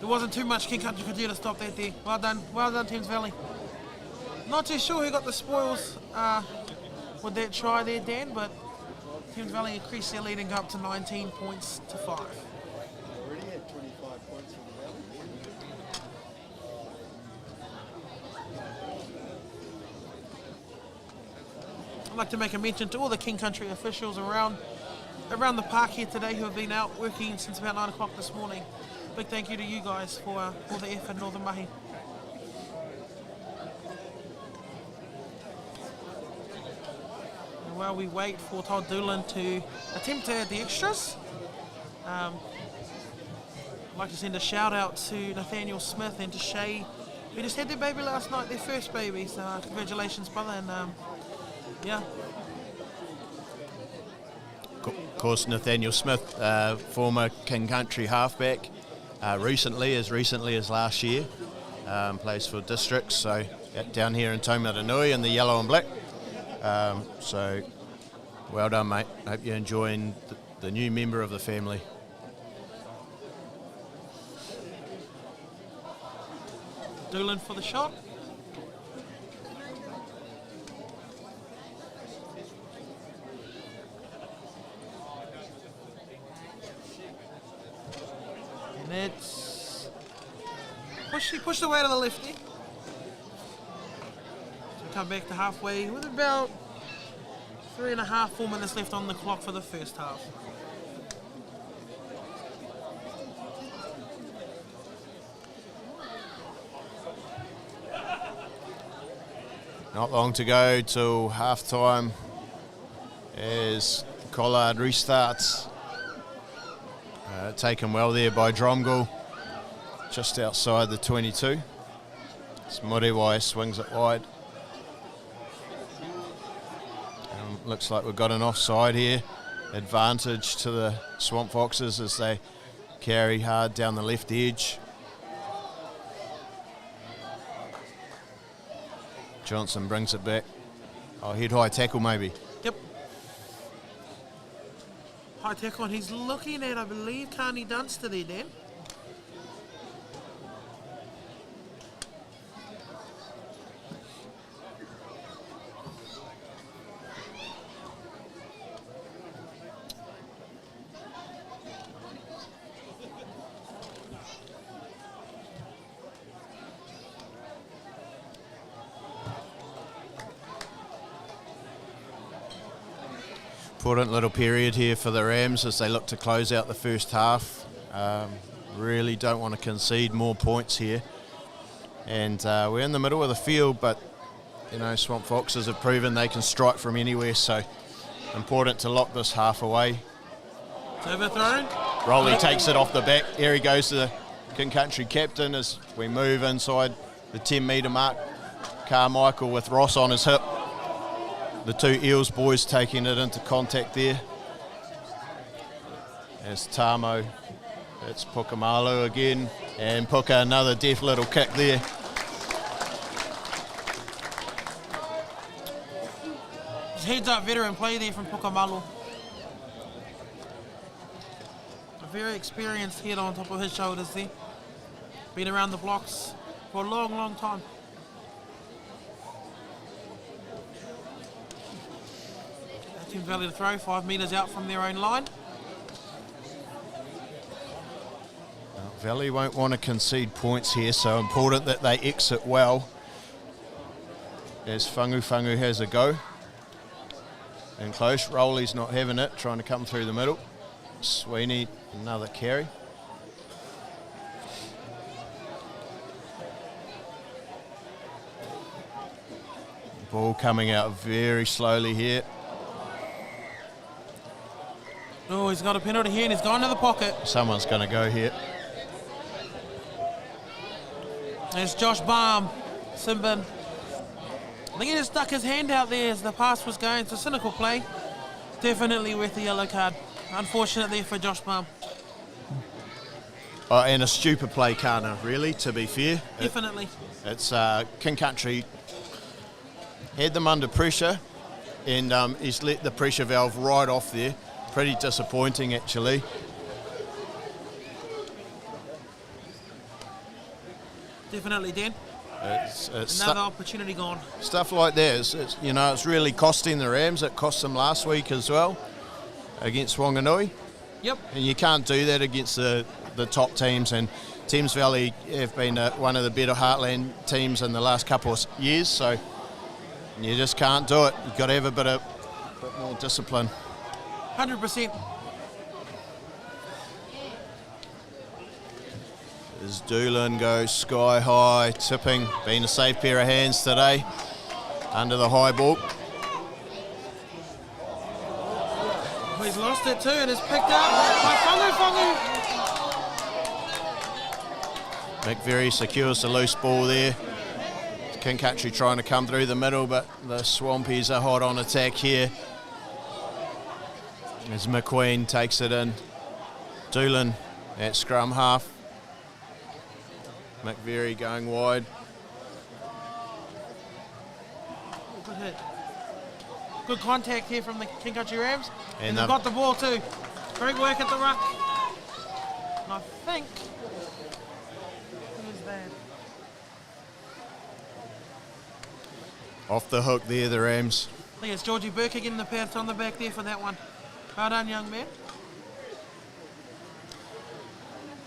there wasn't too much King Country could do to stop that there. Well done Thames Valley. Not too sure who got the spoils with that try there, Dan, but Thames Valley increased their lead and got up to 19 points to 5. Already had 25 points for the Valley. I'd like to make a mention to all the King Country officials around the park here today who have been out working since about 9 o'clock this morning. Big thank you to you guys for all the effort, Northern Mahi. And while we wait for Todd Doolan to attempt to add the extras, I'd like to send a shout out to Nathaniel Smith and to Shay, who just had their baby last night, their first baby. So congratulations, brother, and yeah. Of course, Nathaniel Smith, former King Country halfback, recently as last year, plays for districts, so down here in Taumarunui in the yellow and black. So well done, mate. Hope you're enjoying the new member of the family. Doolan for the shot. And it's pushed away to the lefty. So come back to halfway with about 4 minutes left on the clock for the first half. Not long to go till half time as Collard restarts. Taken well there by Dromgoole, just outside the 22. Moriwai swings it wide. Looks like we've got an offside here. Advantage to the Swamp Foxes as they carry hard down the left edge. Johnson brings it back. Oh, head high tackle maybe. Yep. High tackle, and he's looking at, I believe, Carney Dunster there, Dan. Important little period here for the Rams as they look to close out the first half. Really don't want to concede more points here. And we're in the middle of the field, but you know, Swamp Foxes have proven they can strike from anywhere, so important to lock this half away. It's overthrown. Rolly takes it off the back. Here he goes to the King Country captain as we move inside the 10-metre mark. Carmichael with Ross on his hip. The two Eels boys taking it into contact there. As Tamo, it's Pukamalu again, and Puka another deft little kick there. Heads up veteran play there from Pukamalu. A very experienced head on top of his shoulders there. Been around the blocks for a long, long time. Team Valley to throw 5 metres out from their own line. Valley won't want to concede points here, so important that they exit well. As Whangu has a go. And close, Rolly's not having it, trying to come through the middle. Sweeney, another carry. Ball coming out very slowly here. Oh, he's got a penalty here and he's gone to the pocket. Someone's going to go here. There's Josh Baum, Simbin. I think he just stuck his hand out there as the pass was going. It's a cynical play. Definitely worth the yellow card. Unfortunate there for Josh Baum. And a stupid play, Kana, really, to be fair. Definitely. It's King Country had them under pressure and he's let the pressure valve right off there. Pretty disappointing, actually. Definitely, Dan. It's Another opportunity gone. Stuff like that, it's really costing the Rams. It cost them last week as well against Wanganui. Yep. And you can't do that against the top teams. And Thames Valley have been one of the better Heartland teams in the last couple of years. So you just can't do it. You've got to have a bit more discipline. 100%. As Doolan goes sky high, tipping, been a safe pair of hands today, under the high ball. Oh, he's lost it too and it's picked up by Whangu. McVeary secures the loose ball there. King Country trying to come through the middle, but the Swampies are hot on attack here. As McQueen takes it in. Doolan at scrum half. McVeary going wide. Good hit. Good contact here from the King Country Rams. And they've they've got the ball too. Great work at the ruck. And I think... Who's that? Off the hook there, the Rams. I think it's Georgie Burke getting the pat on the back there for that one. Well done, young man.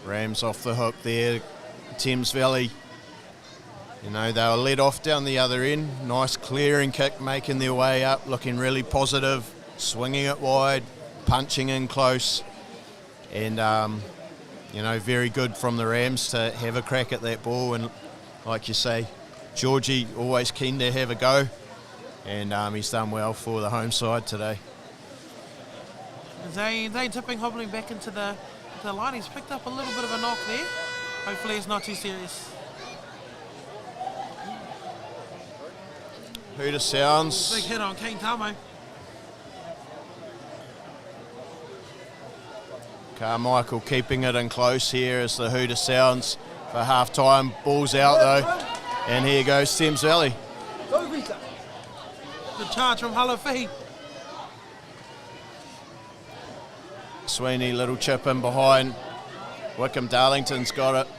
Rams off the hook there. Thames Valley, they were led off down the other end. Nice clearing kick, making their way up, looking really positive, swinging it wide, punching in close. And, very good from the Rams to have a crack at that ball. And like you say, Georgie always keen to have a go. And he's done well for the home side today. Zane tipping, hobbling back into the line. He's picked up a little bit of a knock there. Hopefully it's not too serious. Hooter sounds. Big hit on Kane Tamo. Carmichael keeping it in close here as the Hooter sounds for half-time. Ball's out though. And here goes Thames Valley. Good charge from Halafi. Sweeney, little chip in behind. Wickham Darlington's got it.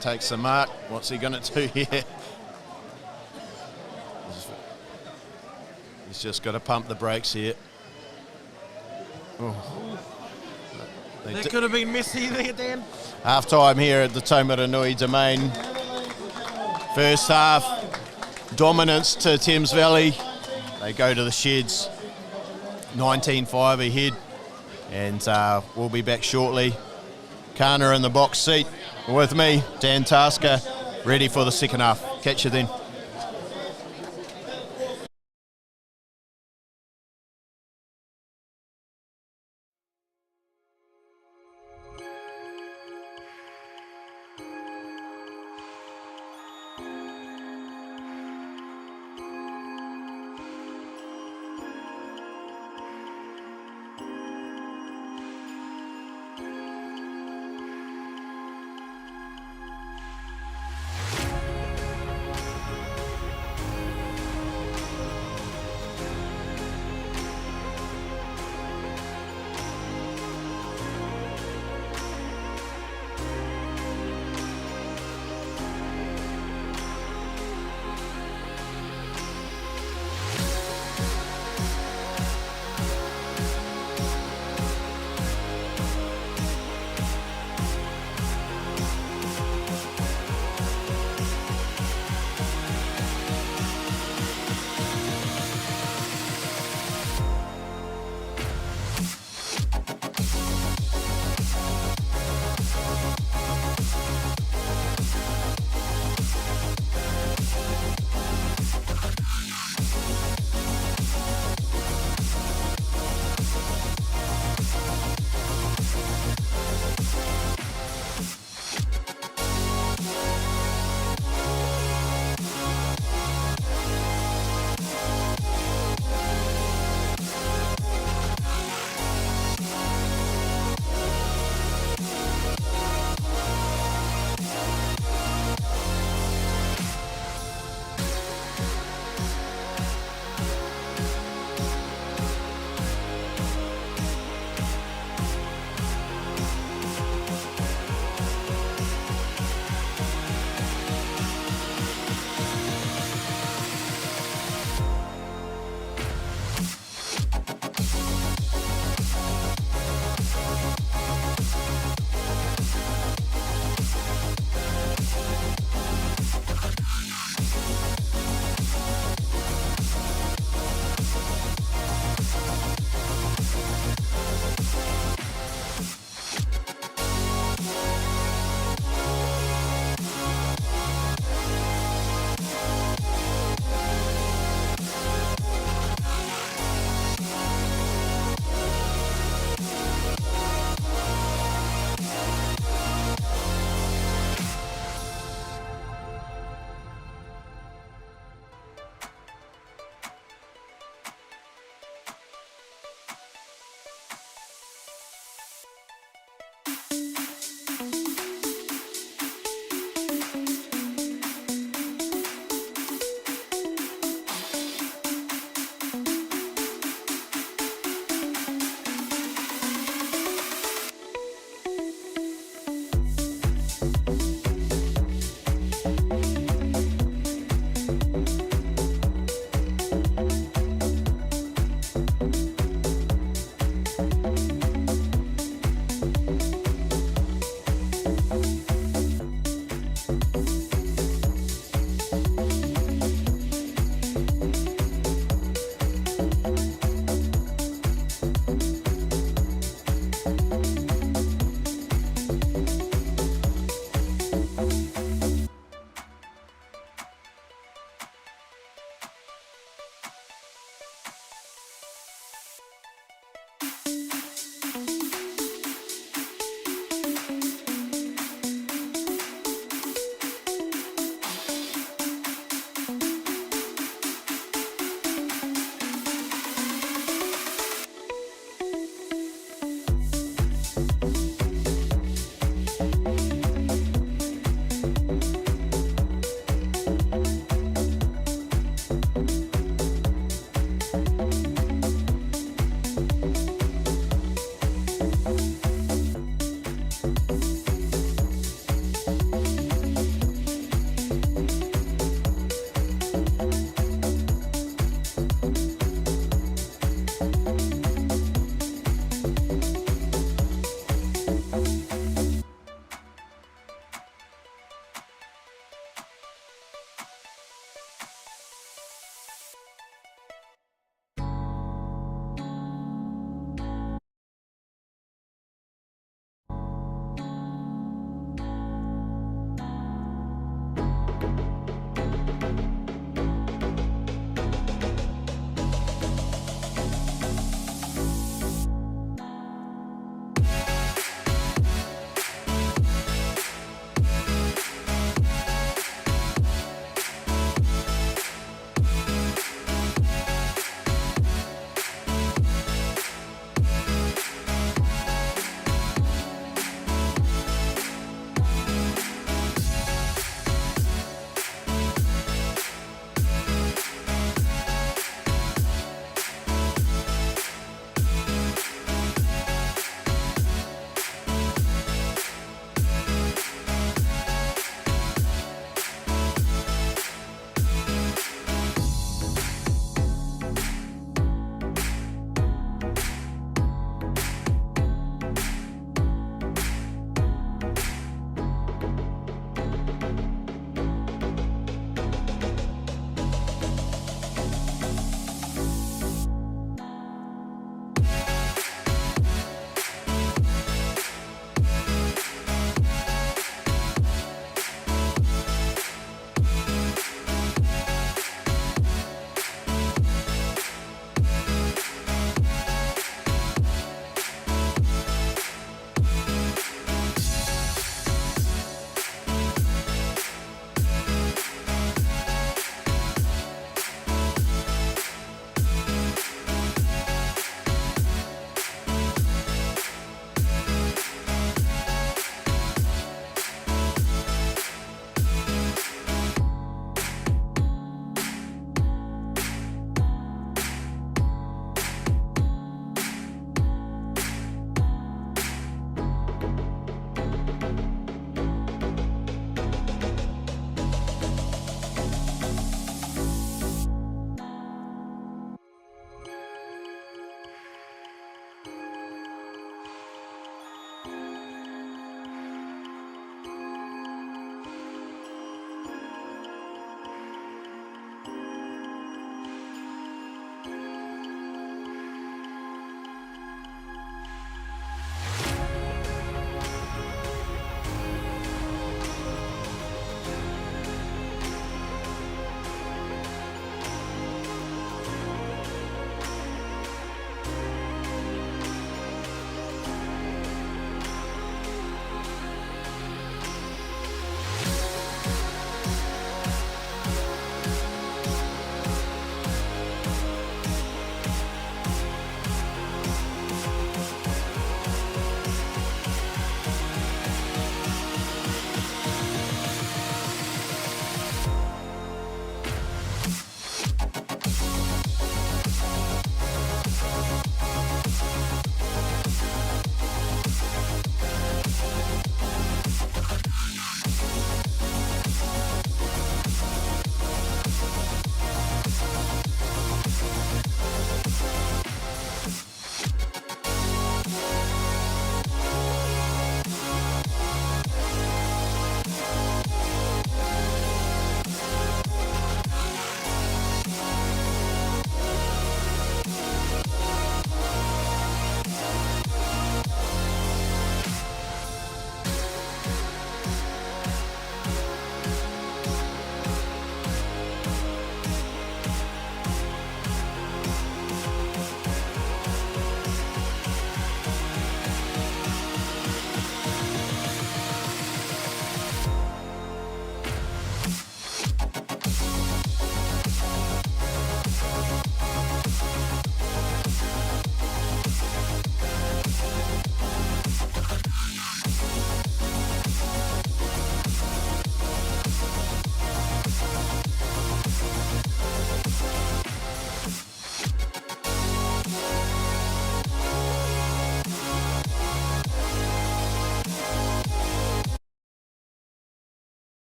Takes the mark. What's he going to do here? He's just got to pump the brakes here. Oh. That could have been messy there, Dan. Half time here at the Taumarunui domain. First half, dominance to Thames Valley. They go to the sheds. 19-5 ahead. And we'll be back shortly. Kana in the box seat with me, Dan Tasker, ready for the second half. Catch you then.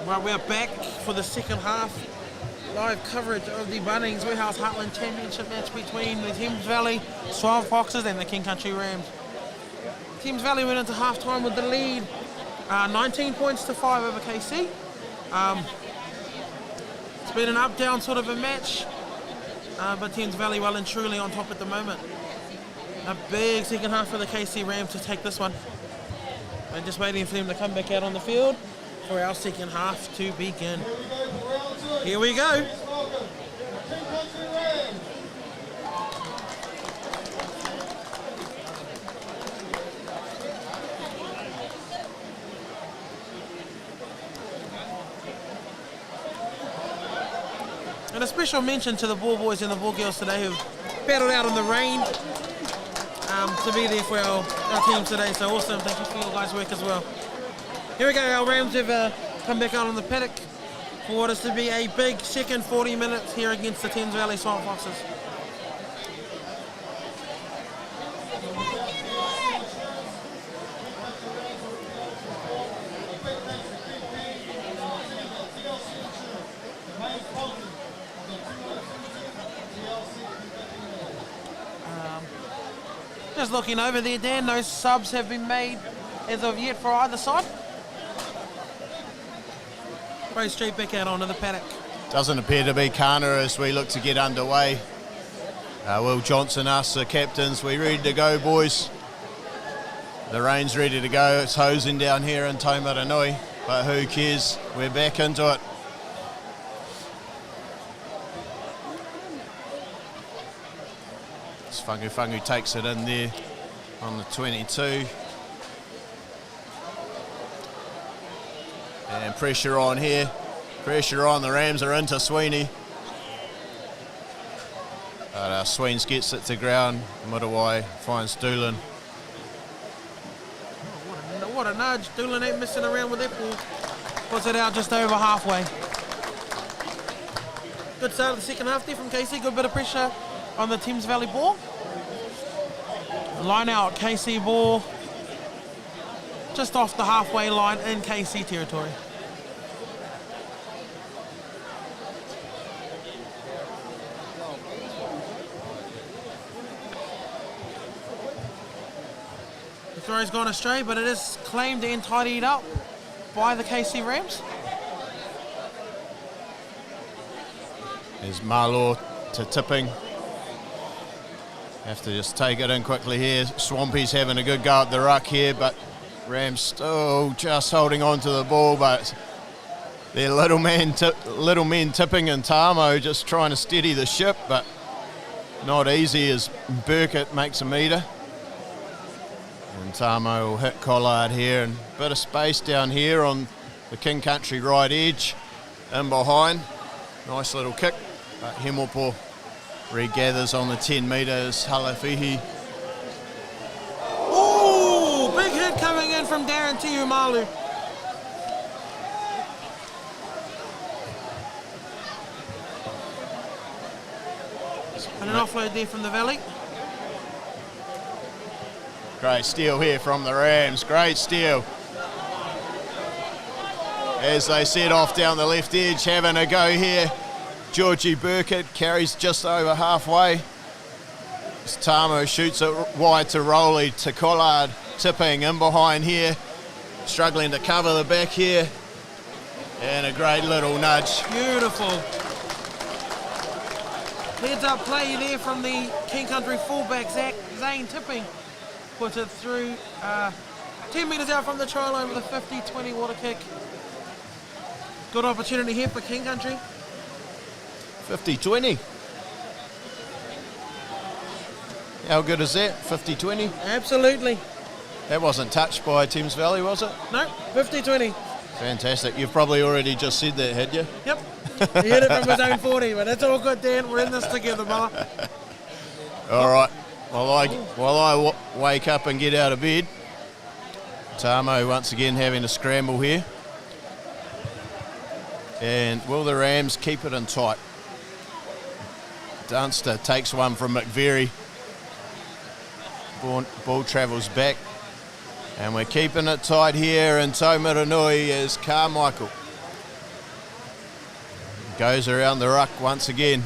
Right, we're back for the second half. Live coverage of the Bunnings Warehouse Heartland Championship match between the Thames Valley Swamp Foxes and the King Country Rams. Thames Valley went into half-time with the lead, 19 points to 5 over KC. It's been an up-down sort of a match, but Thames Valley well and truly on top at the moment. A big second half for the KC Rams to take this one. We're just waiting for them to come back out on the field for our second half to begin. Here we go. And a special mention to the ball boys and the ball girls today who've battled out in the rain to be there for our team today. So awesome. Thank you for your guys' work as well. Here we go. Our Rams have come back out on the paddock for what is to be a big second 40 minutes here against the Thames Valley Swamp Foxes. Just looking over there, Dan, no subs have been made as of yet for either side. Go straight back out onto the paddock. Doesn't appear to be Kana as we look to get underway. Will Johnson, us, the captains, we ready to go, boys? The rain's ready to go. It's hosing down here in Taumarunui, but who cares? We're back into it. Whangu takes it in there on the 22. And pressure on here. Pressure on. The Rams are into Sweeney. But Sweens gets it to ground. Mudawai finds Doolan. Oh, what a nudge. Doolan ain't messing around with that ball. Puts it out just over halfway. Good start of the second half there from KC. Good bit of pressure on the Thames Valley ball. Line out, KC ball. Just off the halfway line in KC territory. The throw's gone astray, but it is claimed and tidied up by the KC Rams. There's Marlaw to tipping. Have to just take it in quickly here. Swampy's having a good go at the ruck here, but Rams still just holding on to the ball, but their little men tipping and Tamo just trying to steady the ship, but not easy as Burkett makes a metre. And Tamo will hit Collard here, and a bit of space down here on the King Country right edge, in behind. Nice little kick, but Hemopo regathers on the 10 metres. Halafihi. Ooh, big hit coming in from Darren Tiumalu. And an offload there from the Valley. Great steal here from the Rams. Great steal. As they set off down the left edge, having a go here. Georgie Burkett carries just over halfway. As Tamo shoots it wide to Rowley, to Collard, tipping in behind here. Struggling to cover the back here. And a great little nudge. Beautiful. Heads up play there from the King Country fullback, Zane tipping. Puts it through 10 metres out from the try line with a 50-20 water kick. Good opportunity here for King Country. 50-20. How good is that? 50-20? Absolutely. That wasn't touched by Thames Valley, was it? No, 50-20. Fantastic. You've probably already just said that, had you? Yep. He hit it from his own 40, but it's all good, Dan. We're in this together, brother. All right. While I wake up and get out of bed, Tamo once again having a scramble here. And will the Rams keep it in tight? Dunster takes one from McVeary. Ball travels back. And we're keeping it tight here in Taumarunui as Carmichael Goes around the ruck once again.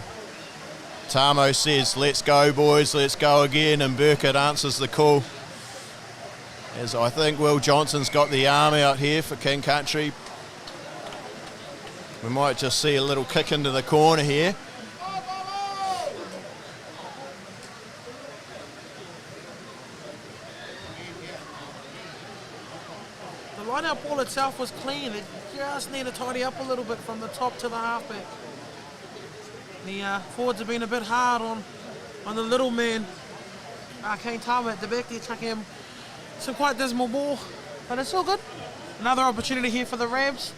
Tamo says, let's go boys, let's go again, and Burkett answers the call. As I think Will Johnson's got the arm out here for King Country. We might just see a little kick into the corner here. The line-out ball itself was clean. It just need to tidy up a little bit from the top to the halfback. The forwards have been a bit hard on the little man. Kane Tama at the back there, chucking him some quite dismal ball, but it's all good. Another opportunity here for the Rams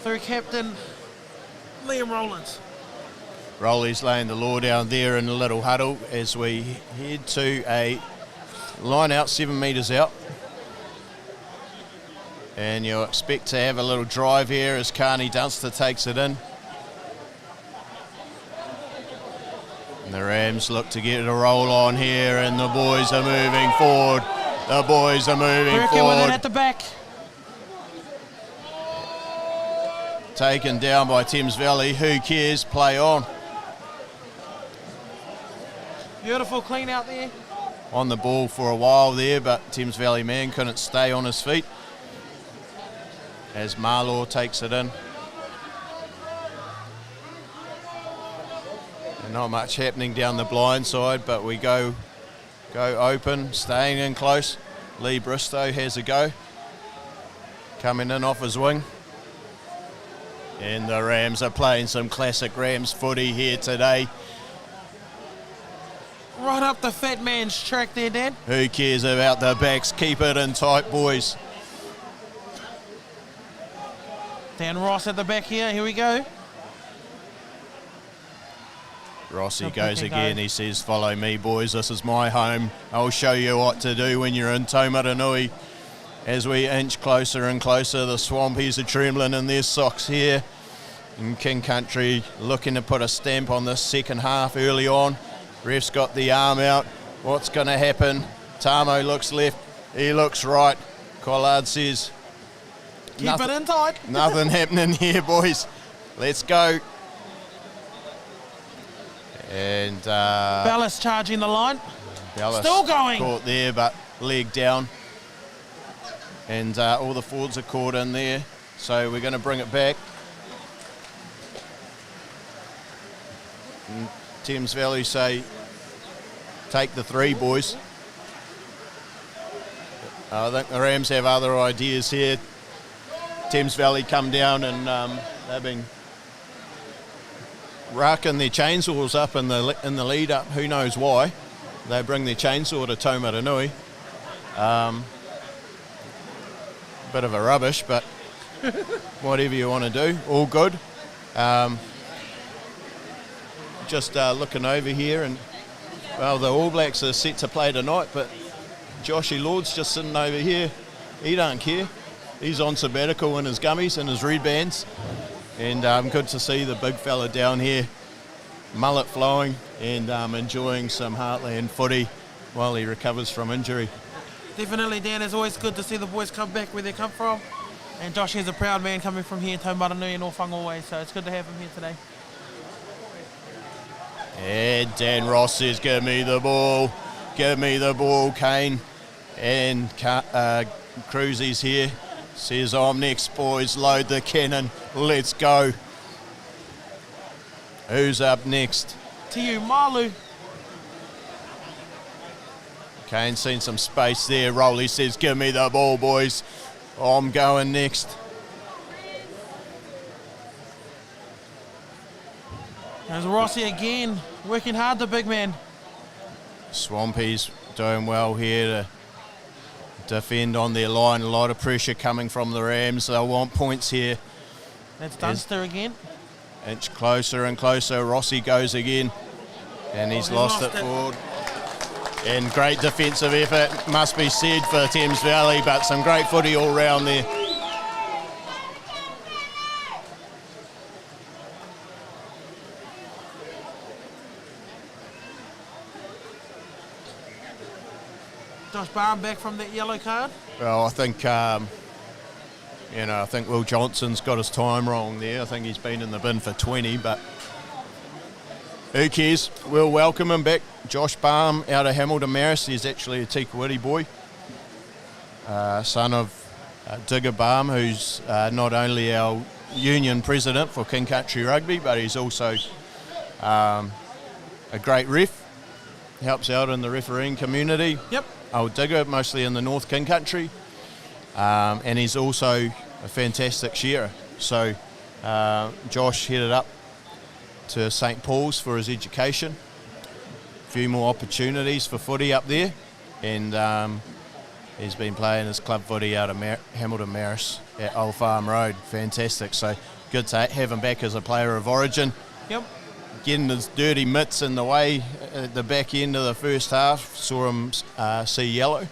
through captain Liam Rowlands. Rolly's laying the law down there in the little huddle as we head to a line out 7 metres out. And you'll expect to have a little drive here as Carney Dunster takes it in. And the Rams look to get a roll on here, and the boys are moving forward. The boys are moving forward. With it at the back. Taken down by Thames Valley. Who cares? Play on. Beautiful clean out there. On the ball for a while there, but Thames Valley man couldn't stay on his feet. As Marlaw takes it in. And not much happening down the blind side, but we go open, staying in close. Lee Bristow has a go. Coming in off his wing. And the Rams are playing some classic Rams footy here today. Right up the fat man's track there, Dan. Who cares about the backs? Keep it in tight, boys. Dan Ross at the back here. Here we go. Rossi goes again. He says, follow me, boys. This is my home. I'll show you what to do when you're in Taumarunui. As we inch closer and closer, the Swampies are trembling in their socks here. And King Country looking to put a stamp on this second half early on. Ref's got the arm out. What's going to happen? Tamo looks left. He looks right. Collard says, keep it in tight. Nothing happening here, boys. Let's go. And Bellis charging the line. Bellis still going. Caught there, but leg down. And all the forwards are caught in there. So we're going to bring it back. And Thames Valley say, take the 3, boys. I think the Rams have other ideas here. Thames Valley come down and they've been racking their chainsaws up in the lead up. Who knows why? They bring their chainsaw to Taumarunui. Bit of a rubbish, but whatever you want to do, all good. Just looking over here, and well, the All Blacks are set to play tonight, but Joshy Lord's just sitting over here. He don't care. He's on sabbatical in his gummies and his red bands. And good to see the big fella down here, mullet flowing, and enjoying some Heartland footy while he recovers from injury. Definitely, Dan. It's always good to see the boys come back where they come from. And Josh is a proud man coming from here in Taumarunui and Orwhanga Way, so it's good to have him here today. And Dan Ross says, give me the ball, Kane. And Cruzy's here. Says, I'm next, boys. Load the cannon. Let's go. Who's up next? To you, Malu. Kane's seen some space there. Rowley says, give me the ball, boys. I'm going next. There's Rossi again, working hard, the big man. Swampies doing well here to defend on their line. A lot of pressure coming from the Rams. They'll want points here. That's Dunster again. Inch closer and closer. Rossi goes again. And he's lost it forward. And great defensive effort, must be said, for Thames Valley, but some great footy all round there. Josh Barham back from that yellow card. Well, I think You know, I think Will Johnson's got his time wrong there. I think he's been in the bin for 20, but who cares? We'll welcome him back. Josh Balm out of Hamilton Marist. He's actually a Tikawiti boy, son of Digger Balm, who's not only our union president for King Country Rugby, but he's also a great ref. Helps out in the refereeing community. Yep. Old Digger, mostly in the North King Country. And he's also a fantastic shearer. So Josh headed up to St Paul's for his education. A few more opportunities for footy up there. And he's been playing his club footy out of Hamilton Marist at Old Farm Road. Fantastic. So good to have him back as a player of origin. Yep. Getting his dirty mitts in the way at the back end of the first half. Saw him see yellow.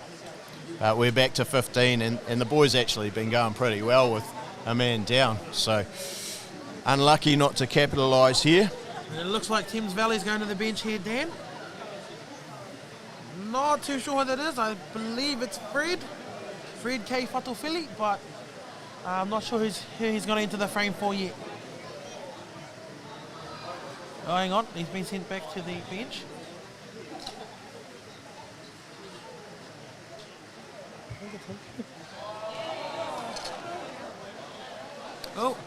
We're back to 15, and the boys actually been going pretty well with a man down. So unlucky not to capitalise here. It looks like Thames Valley's going to the bench here, Dan. Not too sure what that is. I believe it's Fred K. Fatofili, but I'm not sure who he's going to enter the frame for yet. Oh, hang on, he's been sent back to the bench. Oh,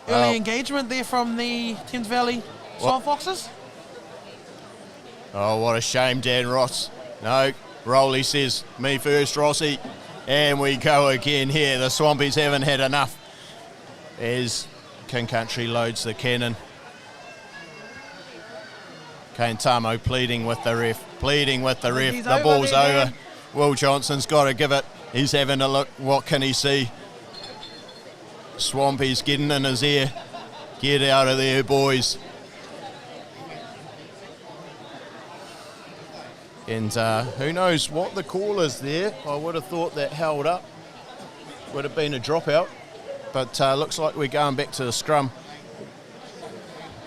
early engagement there from the Thames Valley Swamp Foxes. Oh, what a shame, Dan Ross. No, Rowley says, me first, Rossi. And we go again here. The Swampies haven't had enough as King Country loads the cannon. Kane Tamo pleading with the ref. The ball's over. Will Johnson's got to give it. He's having a look. What can he see? Swampy's getting in his ear. Get out of there, boys. And who knows what the call is there. I would have thought that held up. Would have been a dropout. But looks like we're going back to the scrum.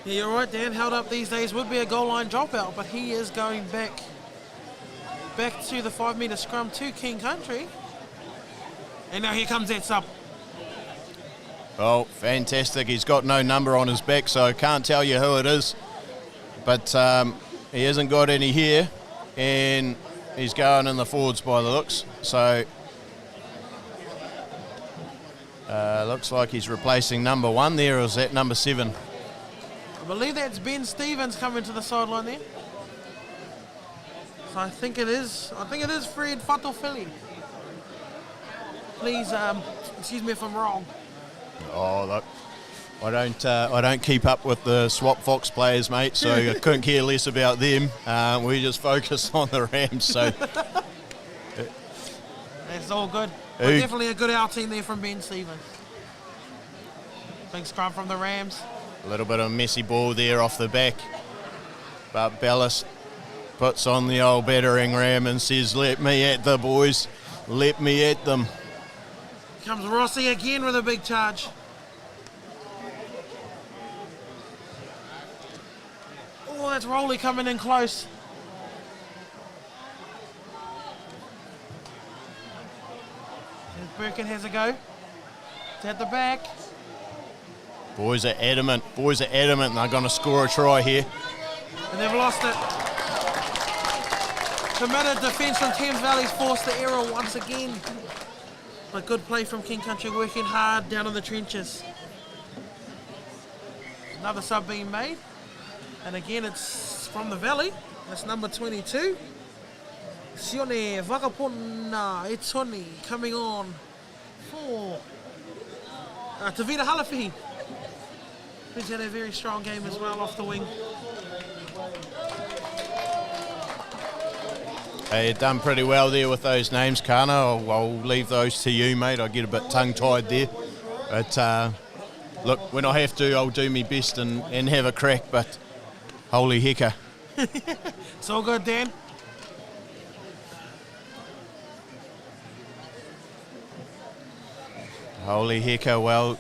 Yeah, you're right, Dan. Held up these days would be a goal line dropout, but he is going back to the 5 metre scrum to King Country. And now here comes that sub. Oh, fantastic. He's got no number on his back, so I can't tell you who it is. But he hasn't got any here, and he's going in the forwards by the looks. So looks like he's replacing number 1 there, or is that number 7? I believe that's Ben Stevens coming to the sideline there. So I think it is Fred Fatofili. Please, excuse me if I'm wrong. Oh, look, I don't keep up with the Swap Fox players, mate, so I couldn't care less about them. We just focus on the Rams, so... That's all good. But definitely a good outing there from Ben Stevens. Big scrum from the Rams. A little bit of a messy ball there off the back, but Bellis puts on the old battering ram and says, let me at the boys, let me at them. Comes Rossi again with a big charge. Oh, that's Rowley coming in close. And Birkin has a go. It's at the back. Boys are adamant, and they're going to score a try here. And they've lost it. Committed defence from Thames Valley's forced the error once again. But good play from King Country, working hard down in the trenches. Another sub being made. And again, it's from the Valley. That's number 22. Sione Vakapona Etoni coming on for Tavita Halafihi, who's had a very strong game as well off the wing. Hey, you've done pretty well there with those names, Kana. I'll leave those to you, mate. I get a bit tongue-tied there. But, look, when I have to, I'll do my best and have a crack, but holy hecker. It's all good, Dan. Holy hecker, well,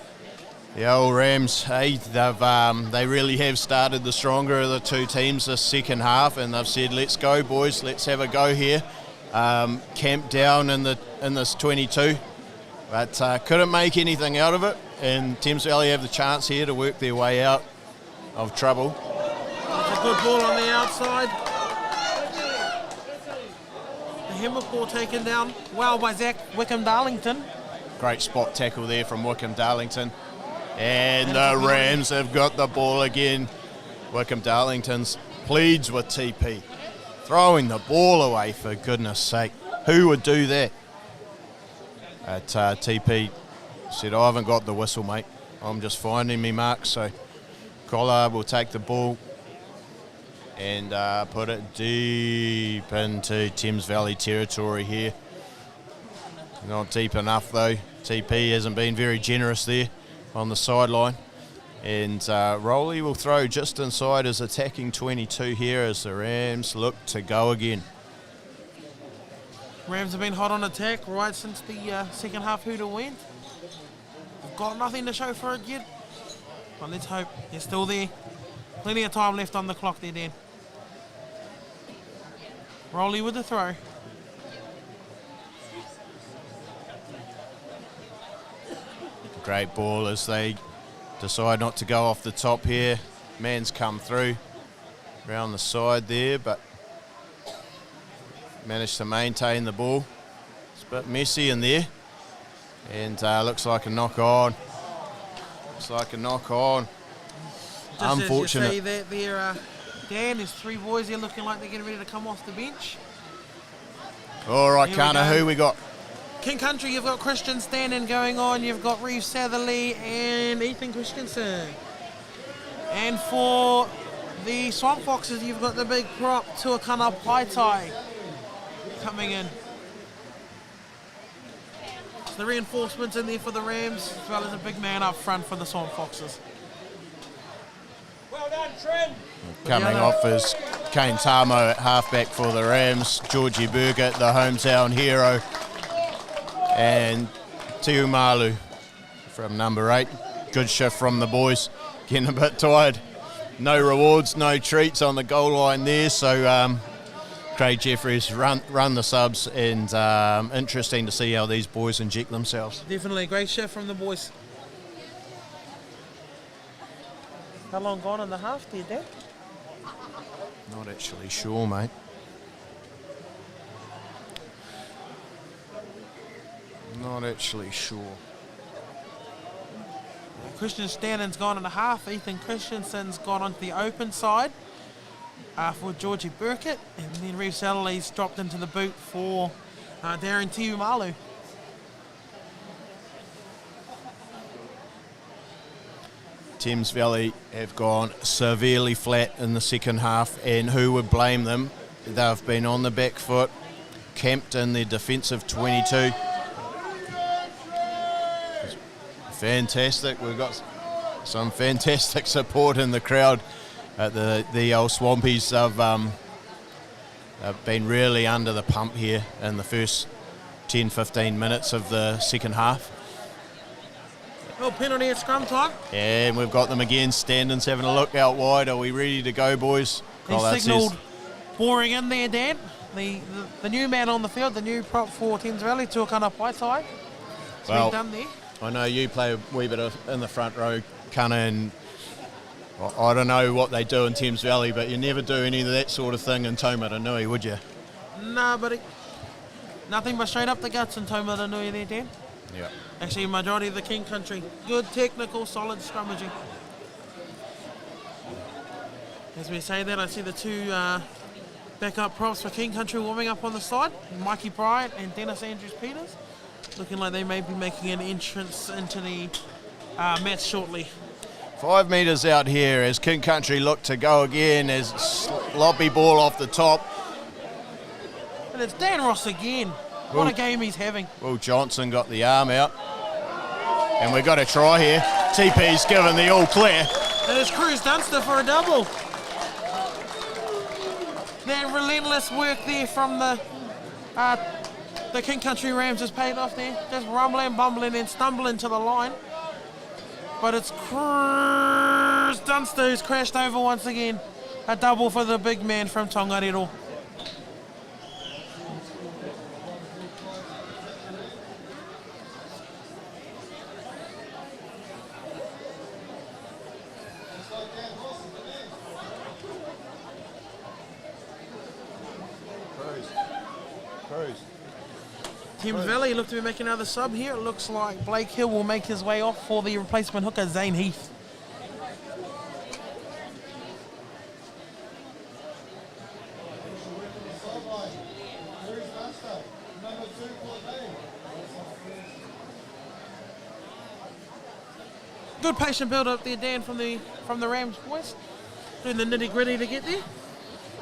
the old Rams, hey, they really have started the stronger of the two teams this second half, and they've said, let's go, boys, let's have a go here. Camp down in this 22. but couldn't make anything out of it, and Thames Valley have the chance here to work their way out of trouble. That's a good ball on the outside. The hammer ball taken down well by Zach Wickham-Darlington. Great spot tackle there from Wickham-Darlington. And the Rams have got the ball again. Wickham-Darlington's pleads with TP. Throwing the ball away, for goodness sake. Who would do that? TP said, I haven't got the whistle, mate. I'm just finding me mark. So Collard will take the ball and put it deep into Thames Valley territory here. Not deep enough though. TP hasn't been very generous there on the sideline. And Rowley will throw just inside his attacking 22 here as the Rams look to go again. Rams have been hot on attack right since the second half hooter went. They've got nothing to show for it yet. But let's hope they're still there. Plenty of time left on the clock there, Dan. Rowley with the throw. Great ball as they decide not to go off the top here. Man's come through around the side there, but managed to maintain the ball. It's a bit messy in there, and looks like a knock on. Looks like a knock on. Just unfortunate. As you say that there, Dan, there's three boys here looking like they're getting ready to come off the bench. All right, Here Kana, who we got? King Country, you've got Christian Standing going on. You've got Reeve Satherley and Ethan Christensen. And for the Swamp Foxes, you've got the big prop, Tuakana Paitai, coming in. The reinforcements in there for the Rams, as well as a big man up front for the Swamp Foxes. Well done, Trent. Coming off is Kane Tamo at halfback for the Rams. Georgie Burgett, the hometown hero. And Taumarunui from number 8. Good shift from the boys. Getting a bit tired. No rewards, no treats on the goal line there. So Craig Jeffries run the subs, and interesting to see how these boys inject themselves. Definitely a great shift from the boys. How long gone in the half there, Dan? Not actually sure, mate. Not actually sure. Christian Stannon's gone in the half. Ethan Christensen's gone onto the open side for Georgie Burkett. And then Reeve Satterley's dropped into the boot for Darren Taumarunui. Thames Valley have gone severely flat in the second half, and who would blame them? They've been on the back foot, camped in their defensive 22. Fantastic. We've got some fantastic support in the crowd. The old Swampies have been really under the pump here in the first 10-15 minutes of the second half. Well, penalty at scrum time. And we've got them again. Standon's having a look out wide. Are we ready to go, boys? He signalled boring in there, Dan. The new man on the field, the new prop for Thames Valley, Tuakana Paitai. It's been done there. I know you play a wee bit in the front row, Kana, and I don't know what they do in Thames Valley, but you never do any of that sort of thing in Taumarunui, would you? Nah, buddy. Nothing but straight up the guts in Taumarunui there, Dan. Yeah. Actually, majority of the King Country. Good technical, solid scrummaging. As we say that, I see the two backup props for King Country warming up on the side. Mikey Bryant and Dennis Andrews-Peters. Looking like they may be making an entrance into the match shortly. 5 metres out here as King Country look to go again as sloppy ball off the top. And it's Dan Ross again. What a game he's having. Will Johnson got the arm out. And we've got a try here. TP's given the all clear. And it's Cruz Dunster for a double. That relentless work there from the King Country Rams has paid off there. Just rumbling, bumbling and stumbling to the line. But it's Cruz Dunster who's crashed over once again. A double for the big man from Tongariro. Cruise. Thames Valley look to be making another sub here. It looks like Blake Hill will make his way off for the replacement hooker, Zane Heath. Good patient build up there, Dan, from the Rams boys. Doing the nitty gritty to get there.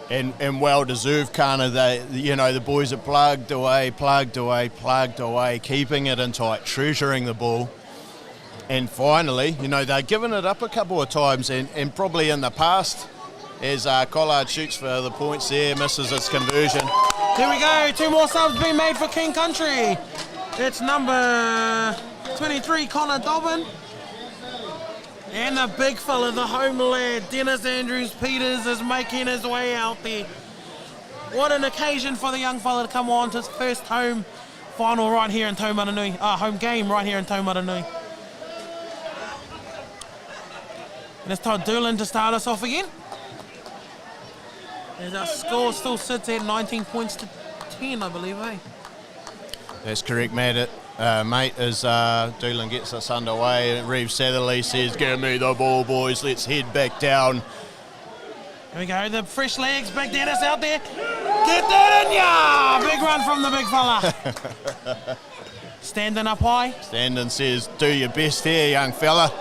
And well deserved, Kana. The boys are plugged away, keeping it in tight, treasuring the ball. And finally, they're giving it up a couple of times, and probably in the past, as Collard shoots for the points there, misses its conversion. Here we go, 2 more subs being made for King Country. It's number 23, Connor Dobbin. And the big fella, the home lad, Dennis Andrews-Peters, is making his way out there. What an occasion for the young fella to come on to his first home final right here in Taumarunui. Home game right here in Taumarunui. And it's Todd Doolan to start us off again. As our score still sits at 19 points to 10, I believe, eh? That's correct, mate. As Doolan gets us underway, Reeve Satherley says, "Give me the ball, boys. Let's head back down." Here we go. The fresh legs. Big Dennis out there. Get that in ya! Big run from the big fella. Standing up high. Standing says, "Do your best here, young fella."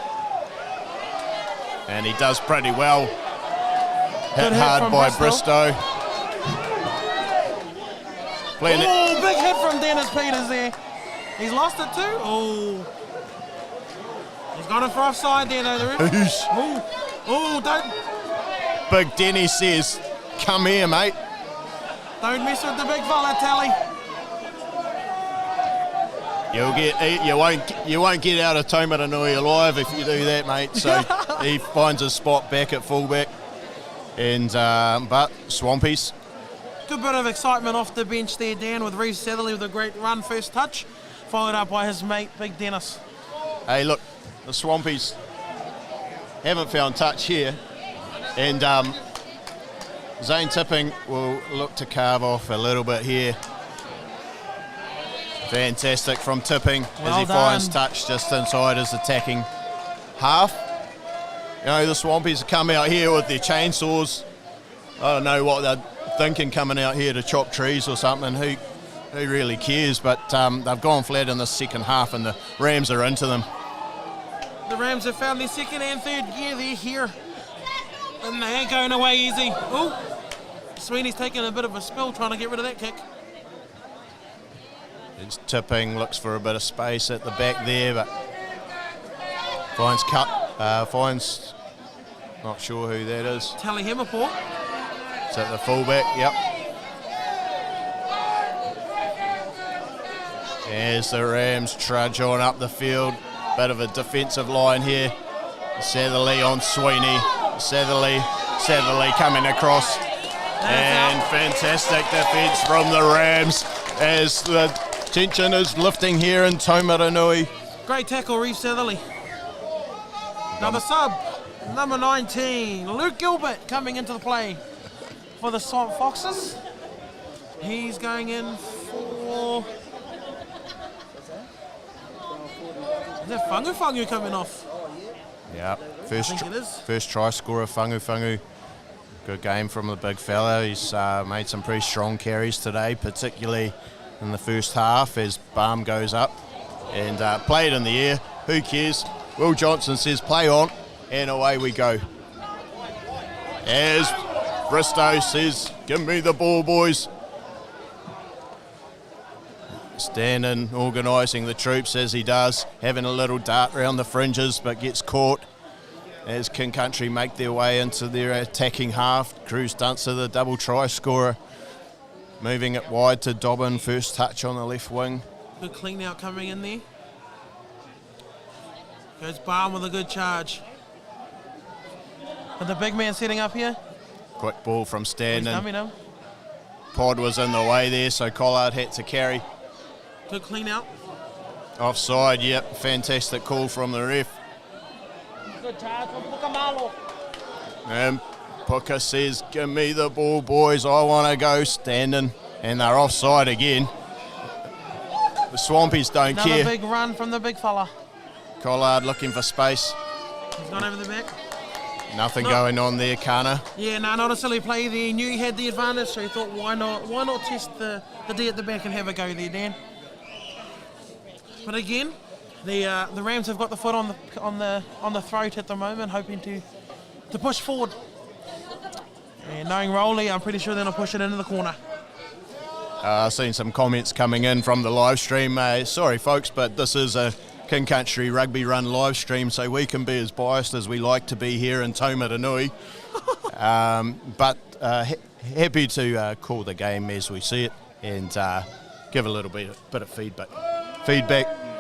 And he does pretty well. Hit hard by Bristow. Oh, big hit from Dennis Peters there. He's lost it too. Oh. He's gone in for offside there though, the ref. Oh, don't. Big Denny says, "Come here, mate." Don't mess with the big fella, Tally. You won't get out of Taumarunui alive if you do that, mate. So he finds a spot back at fullback. And but Swampies. Good bit of excitement off the bench there, Dan, with Reece Satherley with a great run, first touch, followed up by his mate, Big Dennis. Hey, look, the Swampies haven't found touch here. And Zane Tipping will look to carve off a little bit here. Fantastic from Tipping as he finds touch just inside his attacking half. The Swampies have come out here with their chainsaws. I don't know what they're thinking coming out here to chop trees or something. Who really cares? But they've gone flat in the second half and the Rams are into them. The Rams have found their second and third gear. They're here. And they ain't going away easy. Oh, Sweeney's taking a bit of a spill trying to get rid of that kick. It's Tipping, looks for a bit of space at the back there, but finds not sure who that is. Tally Hemmerport. It's at the fullback, yep. As the Rams trudge on up the field, bit of a defensive line here. Satherley on Sweeney. Satherley coming across. And fantastic defence from the Rams as the tension is lifting here in Taumarunui. Great tackle, Reece Satherley. Another sub, number 19, Luke Gilbert coming into the play for the Swamp Foxes. He's going in for... Is that Fangu coming off? Yeah, first try scorer, Fangu. Good game from the big fella. He's made some pretty strong carries today, particularly in the first half as Balm goes up and played in the air. Who cares? Will Johnson says play on, and away we go. As Bristow says, "Give me the ball, boys." Standing, organising the troops as he does, having a little dart round the fringes, but gets caught as King Country make their way into their attacking half. Cruz Dunster, the double try scorer, moving it wide to Dobbin, first touch on the left wing. Good clean out coming in there. Goes Balm with a good charge. With the big man setting up here. Quick ball from Standen. Him. Pod was in the way there, so Collard had to carry. Good clean out. Offside, yep. Fantastic call from the ref. Good charge from Pukamalo. And Puka says, give me the ball, boys. I want to go standing. And they're offside again. The Swampies don't care. Another big run from the big fella. Collard looking for space. He's gone over the back. Nothing going on there, Kana. Yeah, no, not a silly play there. He knew he had the advantage, so he thought, why not test the D at the back and have a go there, Dan. But again, the Rams have got the foot on the throat at the moment, hoping to push forward. And knowing Rowley, I'm pretty sure they're not push it into the corner. I've seen some comments coming in from the live stream. Sorry, folks, but this is a King Country Rugby Run live stream, so we can be as biased as we like to be here in Taumarunui. But happy to call the game as we see it and give a little bit of feedback.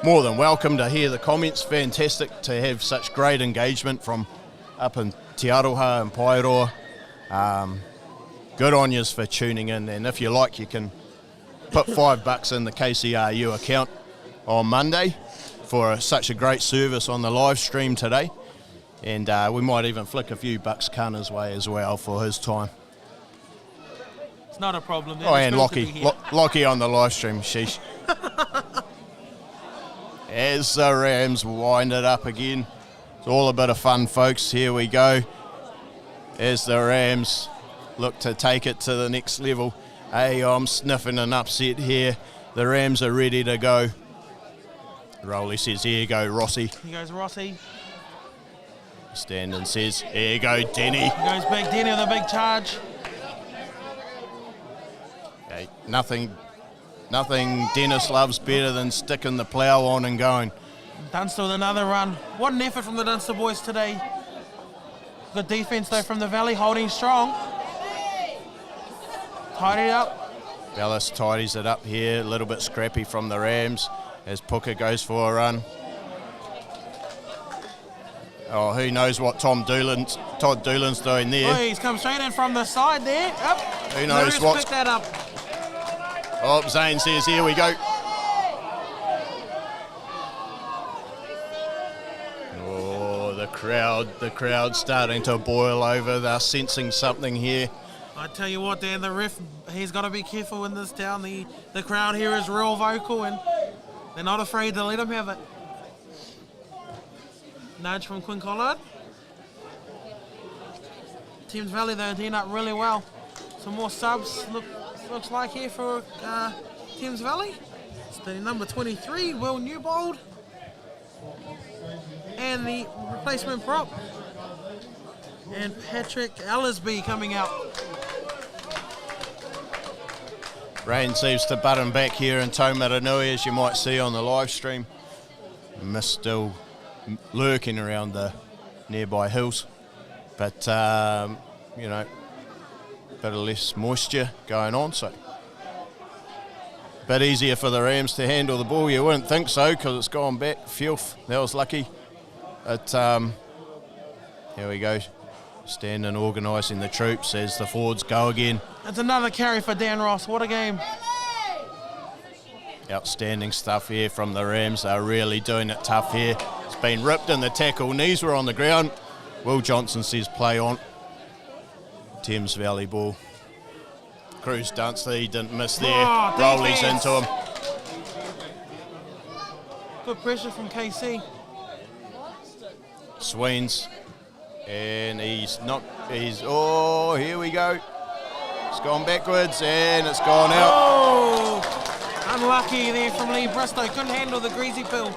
More than welcome to hear the comments. Fantastic to have such great engagement from up in Te Aroha and Paeroa. Good on yous for tuning in, and if you like, you can put $5 in the KCRU account on Monday for such a great service on the live stream today, and we might even flick a few bucks Kana's way as well for his time. It's not a problem. Oh, and Lockie on the live stream, sheesh. As the Rams wind it up again, it's all a bit of fun, folks. Here we go. As the Rams look to take it to the next level. Hey, I'm sniffing an upset here. The Rams are ready to go. Rowley says, here you go, Rossi. Here goes Rossi. Standen says, here you go, Denny. Here goes big Denny with a big charge. Hey, nothing Dennis loves better than sticking the plough on and going. Dunster with another run. What an effort from the Dunster boys today. Good defence though from the Valley, holding strong. Tidy it up. Bellis tidies it up here, a little bit scrappy from the Rams as Puka goes for a run. Oh, who knows what Todd Doolan's doing there. Oh, he's come straight in from the side there. Yep. Who knows what's... picked that up. Oh, Zane says, here we go. Oh, the crowd starting to boil over. They're sensing something here. I tell you what, Dan, the ref, he's got to be careful in this town. The crowd here is real vocal and they're not afraid to let him have it. Nudge from Quinn Collard. Thames Valley, though, doing up really well. Some more subs looks like here for Thames Valley. It's the number 23, Will Newbold. And the replacement prop. And Patrick Ellisby coming out. Rain seems to button back here in Taumarunui, as you might see on the live stream. Mist still lurking around the nearby hills. But, you know, a bit of less moisture going on, so a bit easier for the Rams to handle the ball. You wouldn't think so, because it's gone back. Phew, that was lucky. But here we go. Standing organising the troops as the forwards go again. That's another carry for Dan Ross. What a game. Outstanding stuff here from the Rams. They're really doing it tough here. It's been ripped in the tackle. Knees were on the ground. Will Johnson says play on. Thames Valley ball. Cruz Dunster, he didn't miss there. Rowley's into him. Good pressure from KC. Sweens. And oh, here we go. It's gone backwards and it's gone out. Oh, unlucky there from Lee Bristow. Couldn't handle the greasy pill.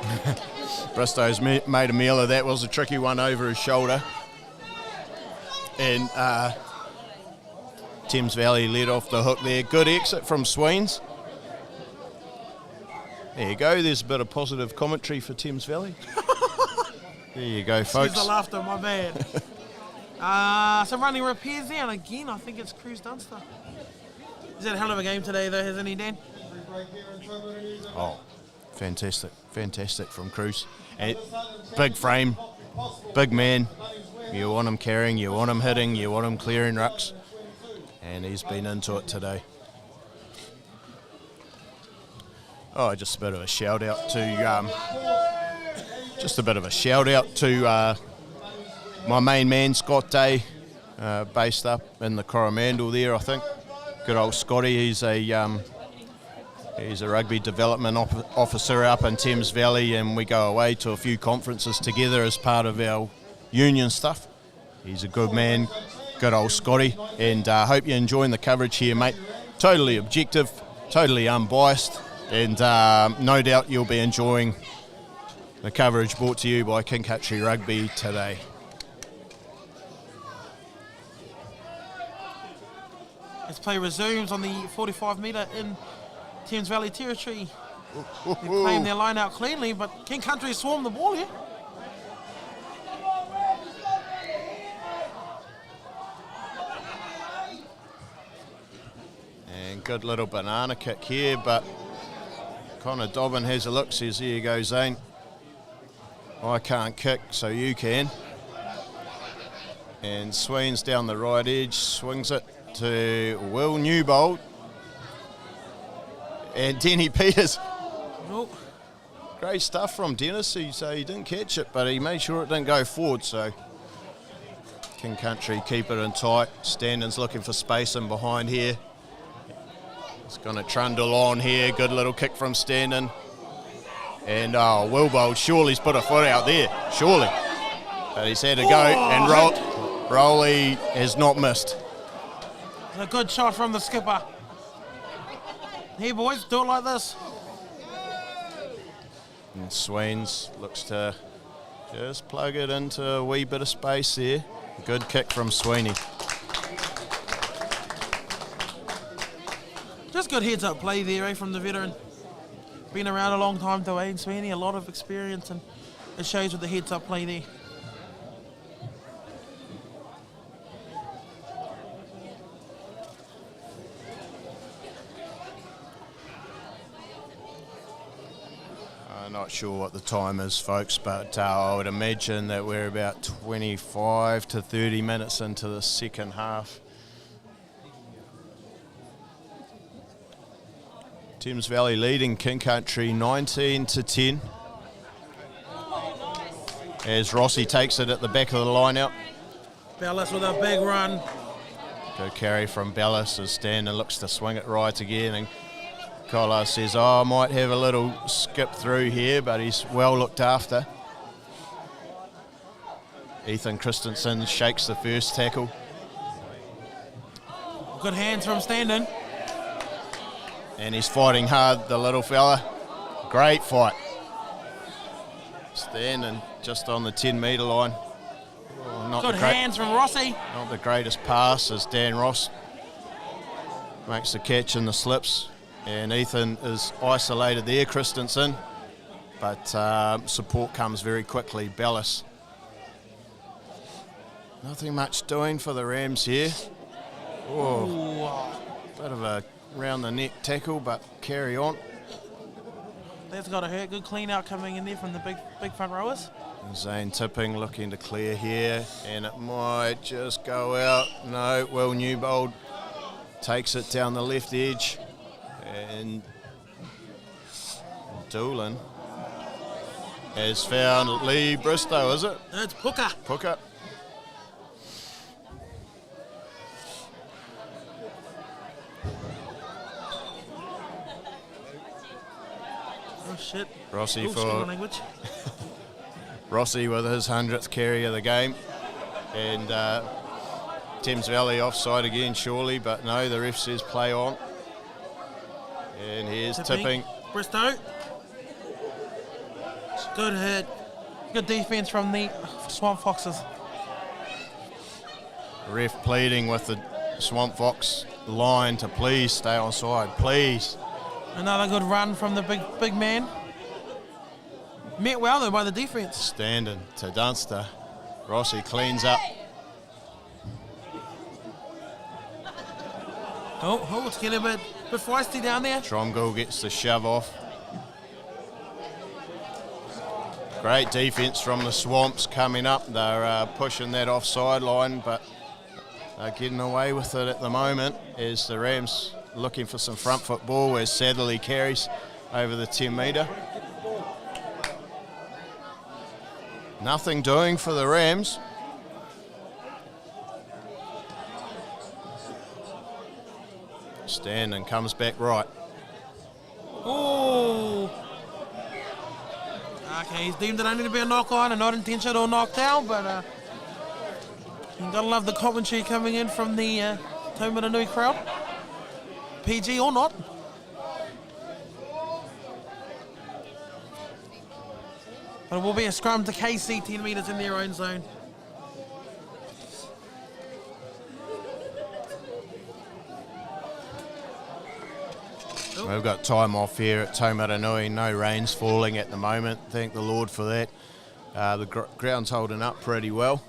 Bristow's made a meal of that. Was a tricky one over his shoulder. And Thames Valley led off the hook there. Good exit from Sweens. There you go. There's a bit of positive commentary for Thames Valley. There you go, folks. Excuse the laughter, my bad. Some running repairs there, and again, I think it's Cruz Dunster. He's had a hell of a game today, though, hasn't he, Dan? Oh, fantastic from Cruz. And big frame, big man. You want him carrying, you want him hitting, you want him clearing rucks. And he's been into it today. Oh, just a bit of a shout out to my main man Scott Day, based up in the Coromandel there, I think. Good old Scotty, he's a rugby development officer up in Thames Valley, and we go away to a few conferences together as part of our union stuff. He's a good man, good old Scotty, and I hope you're enjoying the coverage here, mate. Totally objective, totally unbiased, and no doubt you'll be enjoying the coverage brought to you by King Country Rugby today. As play resumes on the 45 metre in Thames Valley territory. They're playing their line out cleanly, but King Country swarm the ball here. And good little banana kick here, but Connor Dobbin has a look, says, here you go, Zane. I can't kick, so you can. And Sween's down the right edge, swings it to Will Newbold. And Denny Peters. Oh. Great stuff from Dennis. He didn't catch it, but he made sure it didn't go forward. So King Country keep it in tight. Standon's looking for space in behind here. He's going to trundle on here. Good little kick from Standon. And Wilbold surely's put a foot out there. Surely. But he's had to go. And Rowley has not missed. A good shot from the skipper. Hey boys, do it like this. And Sweens looks to just plug it into a wee bit of space there. Good kick from Sweeney. Just good heads up play there, from the veteran. Been around a long time, Dwayne Sweeney, a lot of experience, and it shows with the heads up play there. Not sure what the time is, folks, but I would imagine that we're about 25 to 30 minutes into the second half. Thames Valley leading King Country 19 to 10. As Rossi takes it at the back of the line out. Bellis with a big run. Good carry from Bellis as Standon looks to swing it right again, and Collar says, I might have a little skip through here, but he's well looked after. Ethan Christensen shakes the first tackle. Good hands from Standon. And he's fighting hard, the little fella. Great fight. Standon just on the 10-metre line. Good hands from Rossi. Not the greatest pass as Dan Ross makes the catch in the slips. And Ethan is isolated there, Christensen, but support comes very quickly. Bellis. Nothing much doing for the Rams here. Oh, bit of a round the neck tackle, but carry on. That's got to hurt. Good clean out coming in there from the big front rowers. Zane Tipping looking to clear here, and it might just go out. No, Will Newbold takes it down the left edge. And Doolan has found Lee Bristow, is it? It's Puka. Puka. Oh shit. Rossi Ooh, for language. Rossi with his 100th carry of the game, and Thames Valley offside again, surely, but no, the ref says play on. And here's Tipping. Bristow. Good hit. Good defense from the Swamp Foxes. Ref pleading with the Swamp Fox line to please stay on side, please. Another good run from the big man. Met well though by the defense. Standing to Dunster. Rossi cleans up. Oh, it's getting a bit feisty down there. Tromgall gets the shove off. Great defence from the Swamps coming up. They're pushing that offside line, but they're getting away with it at the moment as the Rams looking for some front foot ball as Satherley carries over the 10-metre. Nothing doing for the Rams. stand and comes back right. Oh. Okay, he's deemed it only to be a knock on and not intentional knock down, but you gotta love the commentary coming in from the Taumarunui crowd. PG or not. But it will be a scrum to KC, 10 metres in their own zone. We've got time off here at Taumarunui. No rain's falling at the moment. Thank the Lord for that. The ground's holding up pretty well.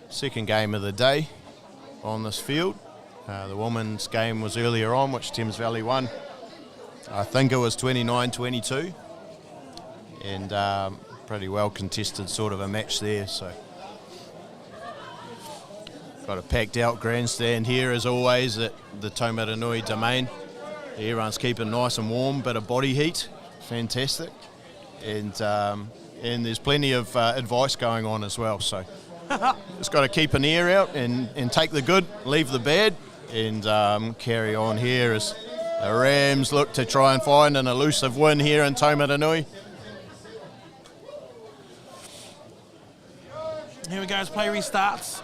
Second game of the day on this field. The women's game was earlier on, which Thames Valley won. I think it was 29-22. And pretty well contested sort of a match there. So got a packed out grandstand here as always at the Taumarunui domain. Everyone's keeping nice and warm, bit of body heat, fantastic, and there's plenty of advice going on as well. So just got to keep an ear out and take the good, leave the bad, and carry on here as the Rams look to try and find an elusive win here in Taumarunui. Here we go as play restarts.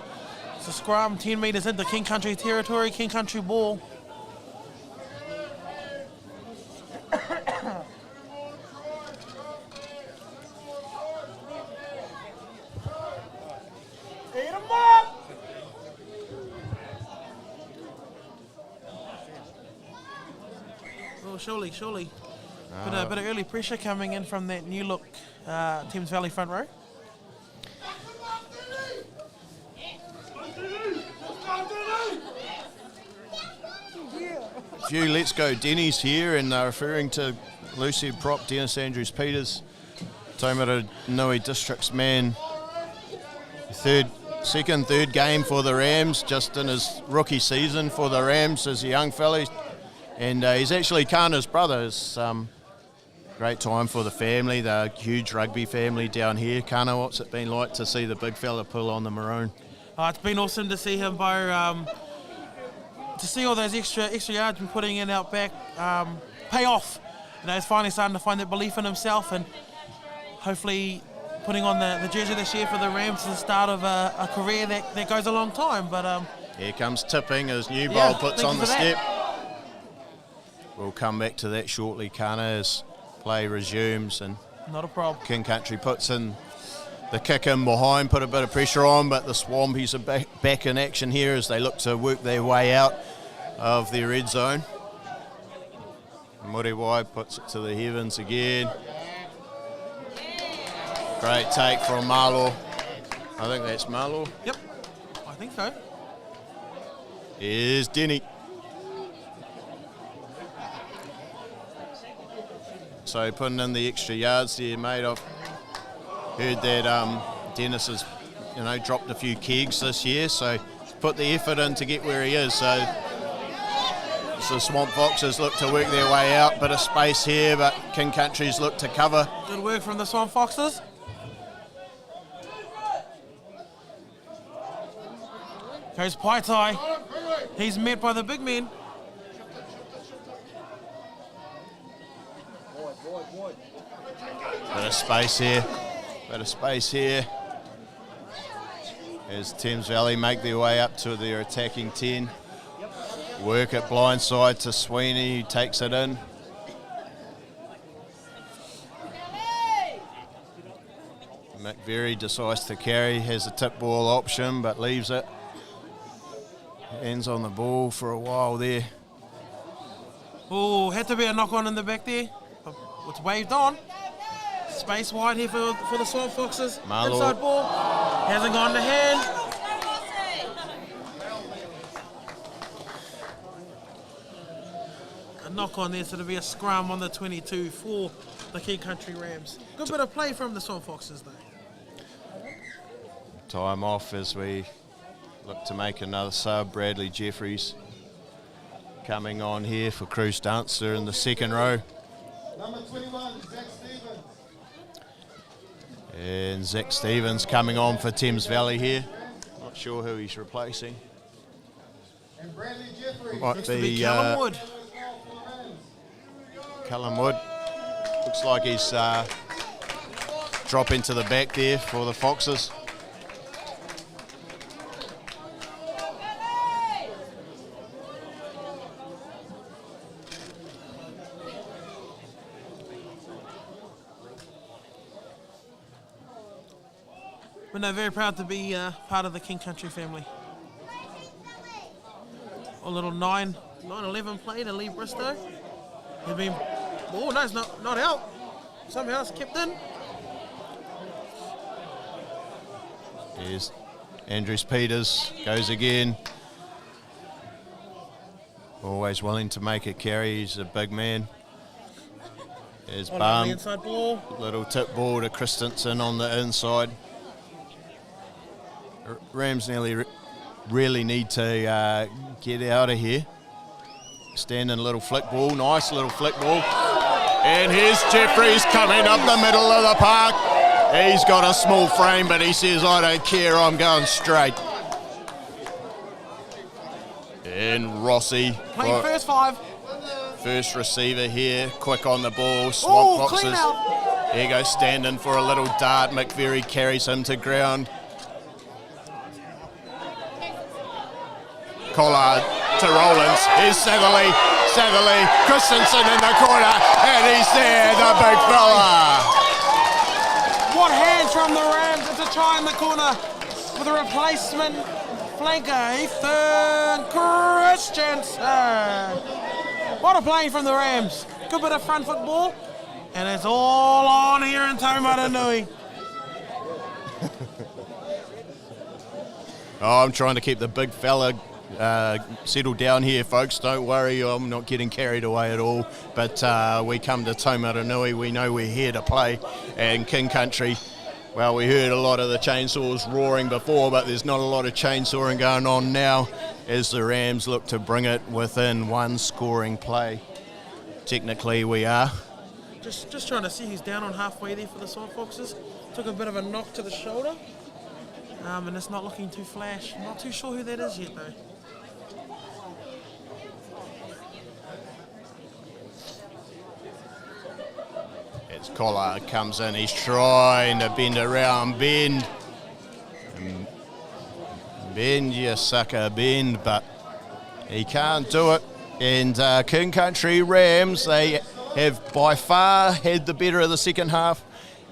It's a scrum, 10 metres into King Country territory, King Country ball. Oh, surely. Bit of early pressure coming in from that new look Thames Valley front row. A few Let's Go Denny's here, and they're referring to Lucy prop Dennis Andrews Peters, Taumarunui District's man. Third game for the Rams, just in his rookie season for the Rams as a young fella. And he's actually Kana's brother. It's great time for the family. They're a huge rugby family down here. Kana, what's it been like to see the big fella pull on the maroon? It's been awesome to see him, Bo. To see all those extra yards been putting in out back pay off. He's finally starting to find that belief in himself, and hopefully putting on the jersey this year for the Rams is the start of a career that goes a long time. But here comes Tipping as new bowl puts on the step. We'll come back to that shortly, Kana, as play resumes, and not a problem. King Country puts in the kick in behind, put a bit of pressure on, but the Swampies are back in action here as they look to work their way out of their red zone. Muriwai puts it to the heavens again. Great take from Marlo. I think that's Marlo. Yep, I think so. Here's Denny. So putting in the extra yards there, mate. I've heard that Dennis has, dropped a few kegs this year, so put the effort in to get where he is. So the Swamp Foxes look to work their way out. Bit of space here, but King Country's look to cover. Good work from the Swamp Foxes. Goes Paitai. He's met by the big men. Bit of space here. As Thames Valley make their way up to their attacking 10. Work it blindside to Sweeney, who takes it in. McVeary decides to carry, has a tip ball option, but leaves it. Hands on the ball for a while there. Oh, had to be a knock on in the back there. It's waved on. Space wide here for the Swamp Foxes. Marlo. Inside ball. Hasn't gone to hand. A knock on there, so it'll be a scrum on the 22 for the King Country Rams. Good bit of play from the Swamp Foxes though. Time off as we look to make another sub. Bradley Jeffries coming on here for Cruz Dancer in the second row. Number 21, Zach Stevens. And Zach Stevens coming on for Thames Valley here. Not sure who he's replacing. And Bradley Jeffrey. Might Looks to be be Callum Wood. Callum Wood. Looks like he's dropping to the back there for the Foxes. But no, very proud to be part of the King Country family. A little 9-11 play to Lee Bristow. He's been, oh no, it's not out. Somehow it's kept in. Here's Andrews Peters, goes again. Always willing to make a carry, he's a big man. There's On the Barn, inside ball. little tip ball to Christensen on the inside. Rams really need to get out of here. Standing little flick ball, nice little flick ball. And here's Jeffries coming up the middle of the park. He's got a small frame, but he says, I don't care, I'm going straight. And Rossi, Playing first 5. first receiver here, quick on the ball, Oh, swamp clean boxes. out. Here goes standing for a little dart. McVeary carries him to ground. Collard to Rollins. Here's Satherley, Christensen in the corner, and he's there, the big fella. What hands from the Rams. It's a try in the corner with a replacement flanker, Ethan Christensen. What a play from the Rams. Good bit of front foot ball, and it's all on here in Taumarunui. Oh, I'm trying to keep the big fella settled down here, folks. Don't worry, I'm not getting carried away at all. But we come to Taumarunui, we know we're here to play. And King Country, well, we heard a lot of the chainsaws roaring before, but there's not a lot of chainsawing going on now as the Rams look to bring it within one scoring play. Technically, we are. Just trying to see who's down on halfway there for the Sword Foxes. Took a bit of a knock to the shoulder. And it's not looking too flash. Not too sure who that is yet, though. As Collard comes in, he's trying to bend around, bend, you sucker, bend, but he can't do it. And King Country Rams, they have by far had the better of the second half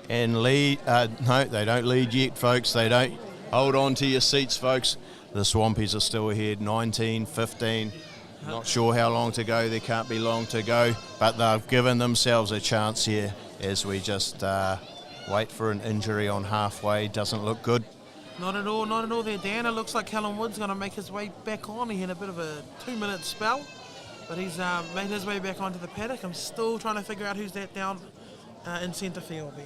and lead. No, they don't lead yet, folks. They don't. Hold on to your seats, folks. The Swampies are still ahead, 19-15. Not sure how long to go. There can't be long to go, but they've given themselves a chance here as we just wait for an injury on halfway. Doesn't look good. Not at all there, Dan. It looks like Callum Wood's going to make his way back on. He had a bit of a 2-minute spell, but he's made his way back onto the paddock. I'm still trying to figure out who's that down in centre field there.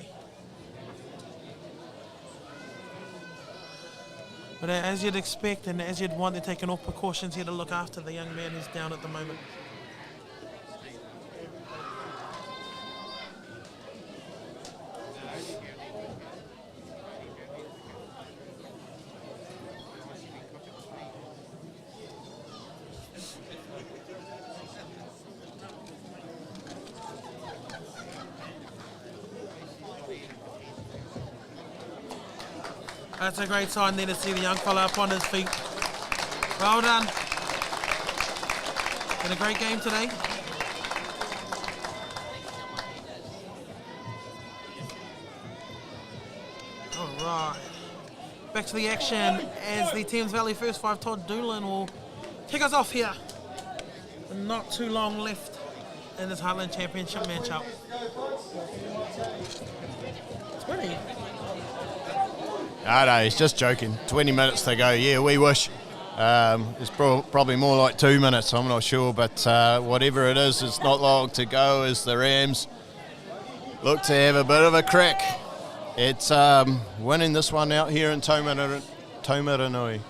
But as you'd expect and as you'd want, they're taking all precautions here to look after the young man who's down at the moment. That's a great sign there to see the young fella up on his feet. Well done. Been a great game today. All right. Back to the action as the Thames Valley First 5 Todd Doolan will kick us off here. Not too long left in this Heartland Championship matchup. 20. No, he's just joking. 20 minutes to go. Yeah, we wish. It's probably more like 2 minutes, I'm not sure. But whatever it is, it's not long to go as the Rams look to have a bit of a crack. It's winning this one out here in Taumarunui.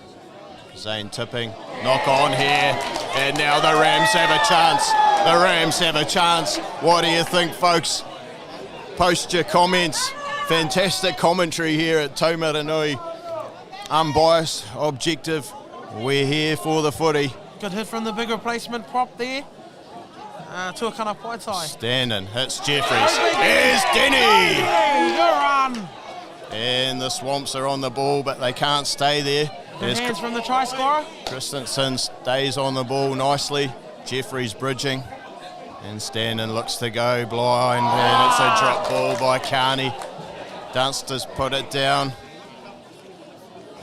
Zane tipping. Knock on here. And now the Rams have a chance. The Rams have a chance. What do you think, folks? Post your comments. Fantastic commentary here at Taumarunui. Unbiased, objective. We're here for the footy. Good hit from the big replacement prop there. Tuakana Paitai. Standing, hits Jeffries. Here's Denny! Good run. And the Swamps are on the ball, but they can't stay there. Good hands from the try scorer. Christensen stays on the ball nicely. Jeffries bridging. And Standing looks to go blind, and it's a drop ball by Carney. Dunster's put it down.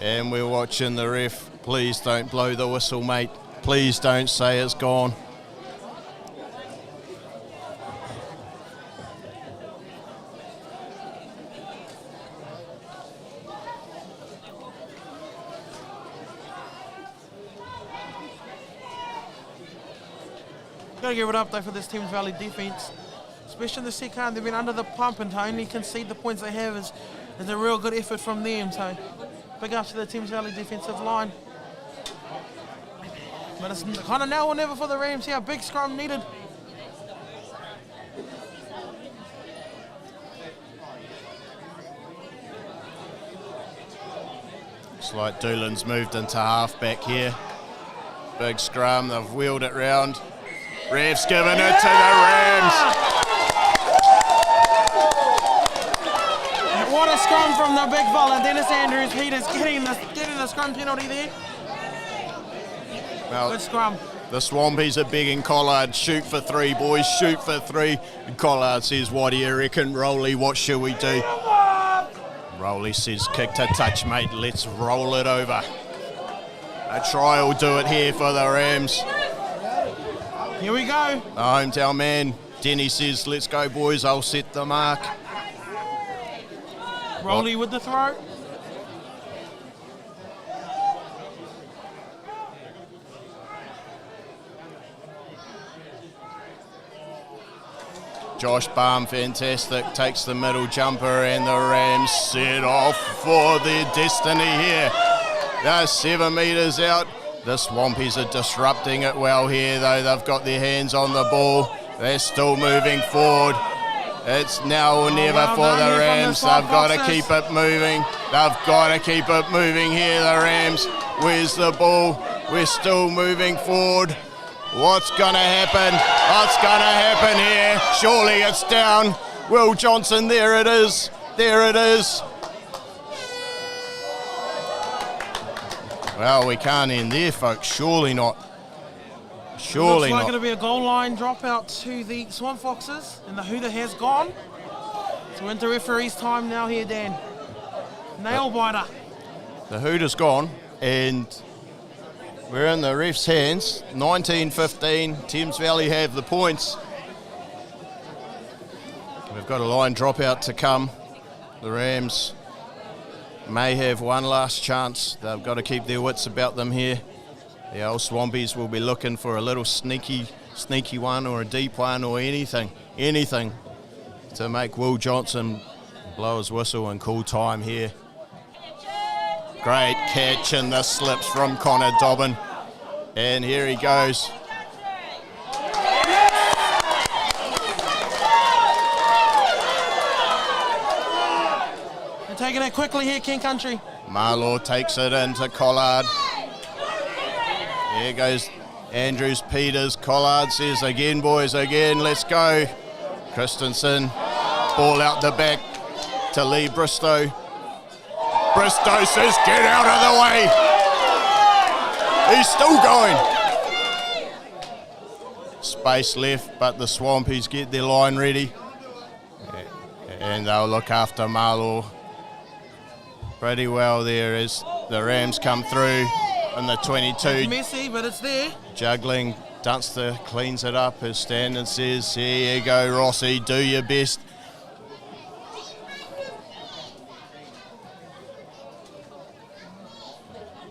And we're watching the ref. Please don't blow the whistle, mate. Please don't say it's gone. Gotta give it up though for this Thames Valley defence, especially in the second half. They've been under the pump, and to only concede the points they have is a real good effort from them. So big ups to the Thames Valley defensive line. But it's kind of now or never for the Rams here. Big scrum needed. Looks like Doolan's moved into half-back here. Big scrum, they've wheeled it round. Ref's given it to the Rams. What a scrum from the big fella, Dennis Andrews. Peters getting the scrum penalty there. Well, good scrum. The Swampies are begging Collard, shoot for three, boys, shoot for three. And Collard says, what do you reckon, Rowley, what should we do? Rowley says, kick to touch, mate, let's roll it over. A try will do it here for the Rams. Here we go. The hometown man, Denny says, let's go, boys, I'll set the mark. Rowley with the throw. Josh Baum, fantastic, takes the middle jumper, and the Rams set off for their destiny here. They're 7 metres out. The Swampies are disrupting it well here, though. They've got their hands on the ball. They're still moving forward. It's now or never for the Rams. They've got to keep it moving. They've got to keep it moving here, the Rams. Where's the ball? We're still moving forward. What's going to happen? What's going to happen here? Surely it's down. Will Johnson, there it is. There it is. Well, we can't end there, folks. Surely not. Surely not. Looks like not. it'll be a goal line dropout to the Swamp Foxes, and the hooter has gone. So into referee's time now here, Dan. Nail biter. The hooter's gone, and we're in the ref's hands. 19-15. Thames Valley have the points. We've got a line dropout to come. The Rams may have one last chance. They've got to keep their wits about them here. The old Swampies will be looking for a little sneaky one, or a deep one, or anything to make Will Johnson blow his whistle and call time here. Great catch, and the slips from Connor Dobbin. And here he goes. They're taking it quickly here, King Country. Marlaw takes it into Collard. Here goes Andrews, Peters. Collard says, again, boys, again, let's go. Christensen, ball out the back to Lee Bristow. Bristow says, get out of the way. He's still going. Space left, but the Swampies get their line ready. And they'll look after Marlaw pretty well there as the Rams come through in the 22. It's messy, but it's there. Juggling, Dunster cleans it up as Standing says, here you go, Rossi, do your best.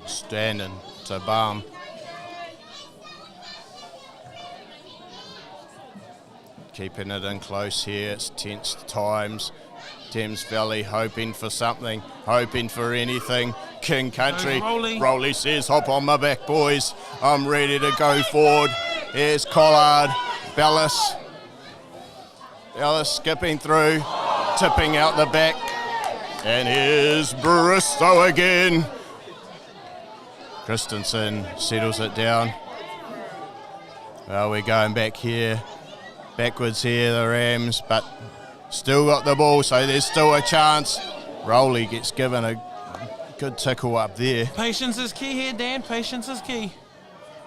Standing to Baum. Keeping it in close here, it's tense times. Thames Valley hoping for something, hoping for anything. King Country, Rowley says, hop on my back, boys. I'm ready to go forward. Here's Collard, Bellis skipping through, tipping out the back. And here's Bristow again. Christensen settles it down. Well, we're going backwards here, the Rams, but still got the ball, so there's still a chance. Rowley gets given a good tickle up there. Patience is key here, Dan. Patience is key.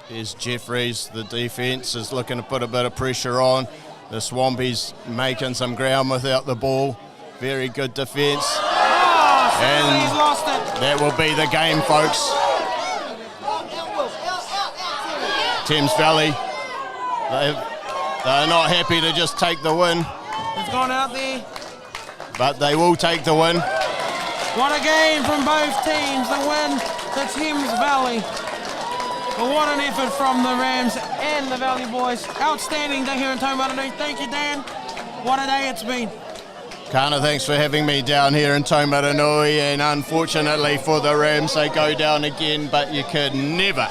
There's Jeffries. The defence is looking to put a bit of pressure on. The Swampies making some ground without the ball. Very good defence. And he's lost it. That will be the game, folks. Thames Valley, they're not happy to just take the win. It's gone out there. But they will take the win. What a game from both teams. The win to Thames Valley. But what an effort from the Rams and the Valley boys. Outstanding day here in Taumarunui. Thank you, Dan. What a day it's been. Kana, thanks for having me down here in Taumarunui, and unfortunately for the Rams, they go down again, but you could never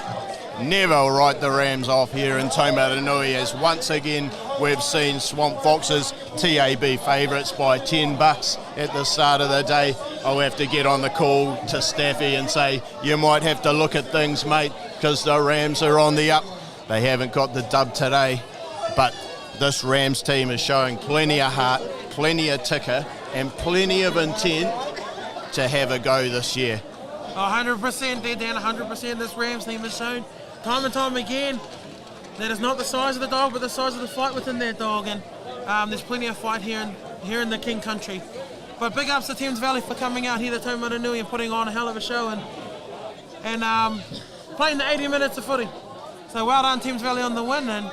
write the Rams off here in Taumarunui, as once again we've seen Swamp Foxes TAB favourites by $10 at the start of the day. I'll have to get on the call to Staffy and say, you might have to look at things, mate, because the Rams are on the up. They haven't got the dub today, but this Rams team is showing plenty of heart, plenty of ticker, and plenty of intent to have a go this year. 100% there, Dan, 100% this Rams team has shown time and time again that it's not the size of the dog, but the size of the fight within that dog, and there's plenty of fight here in the King Country. But big ups to Thames Valley for coming out here to Taumarunui and putting on a hell of a show and playing the 80 minutes of footy. So well done, Thames Valley, on the win, and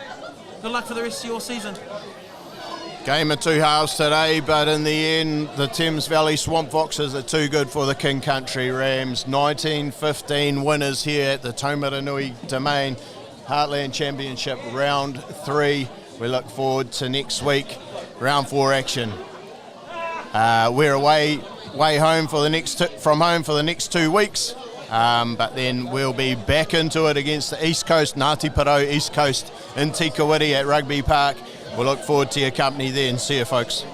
good luck for the rest of your season. Game of two halves today, but in the end, the Thames Valley Swamp Foxes are too good for the King Country Rams. 19-15 winners here at the Taumarunui Domain Heartland Championship Round 3. We look forward to next week, Round 4 action. We're away home for the next 2 weeks, but then we'll be back into it against the East Coast, Ngāti Porou East Coast in Tikawiti at Rugby Park. We'll look forward to your company then. See you, folks.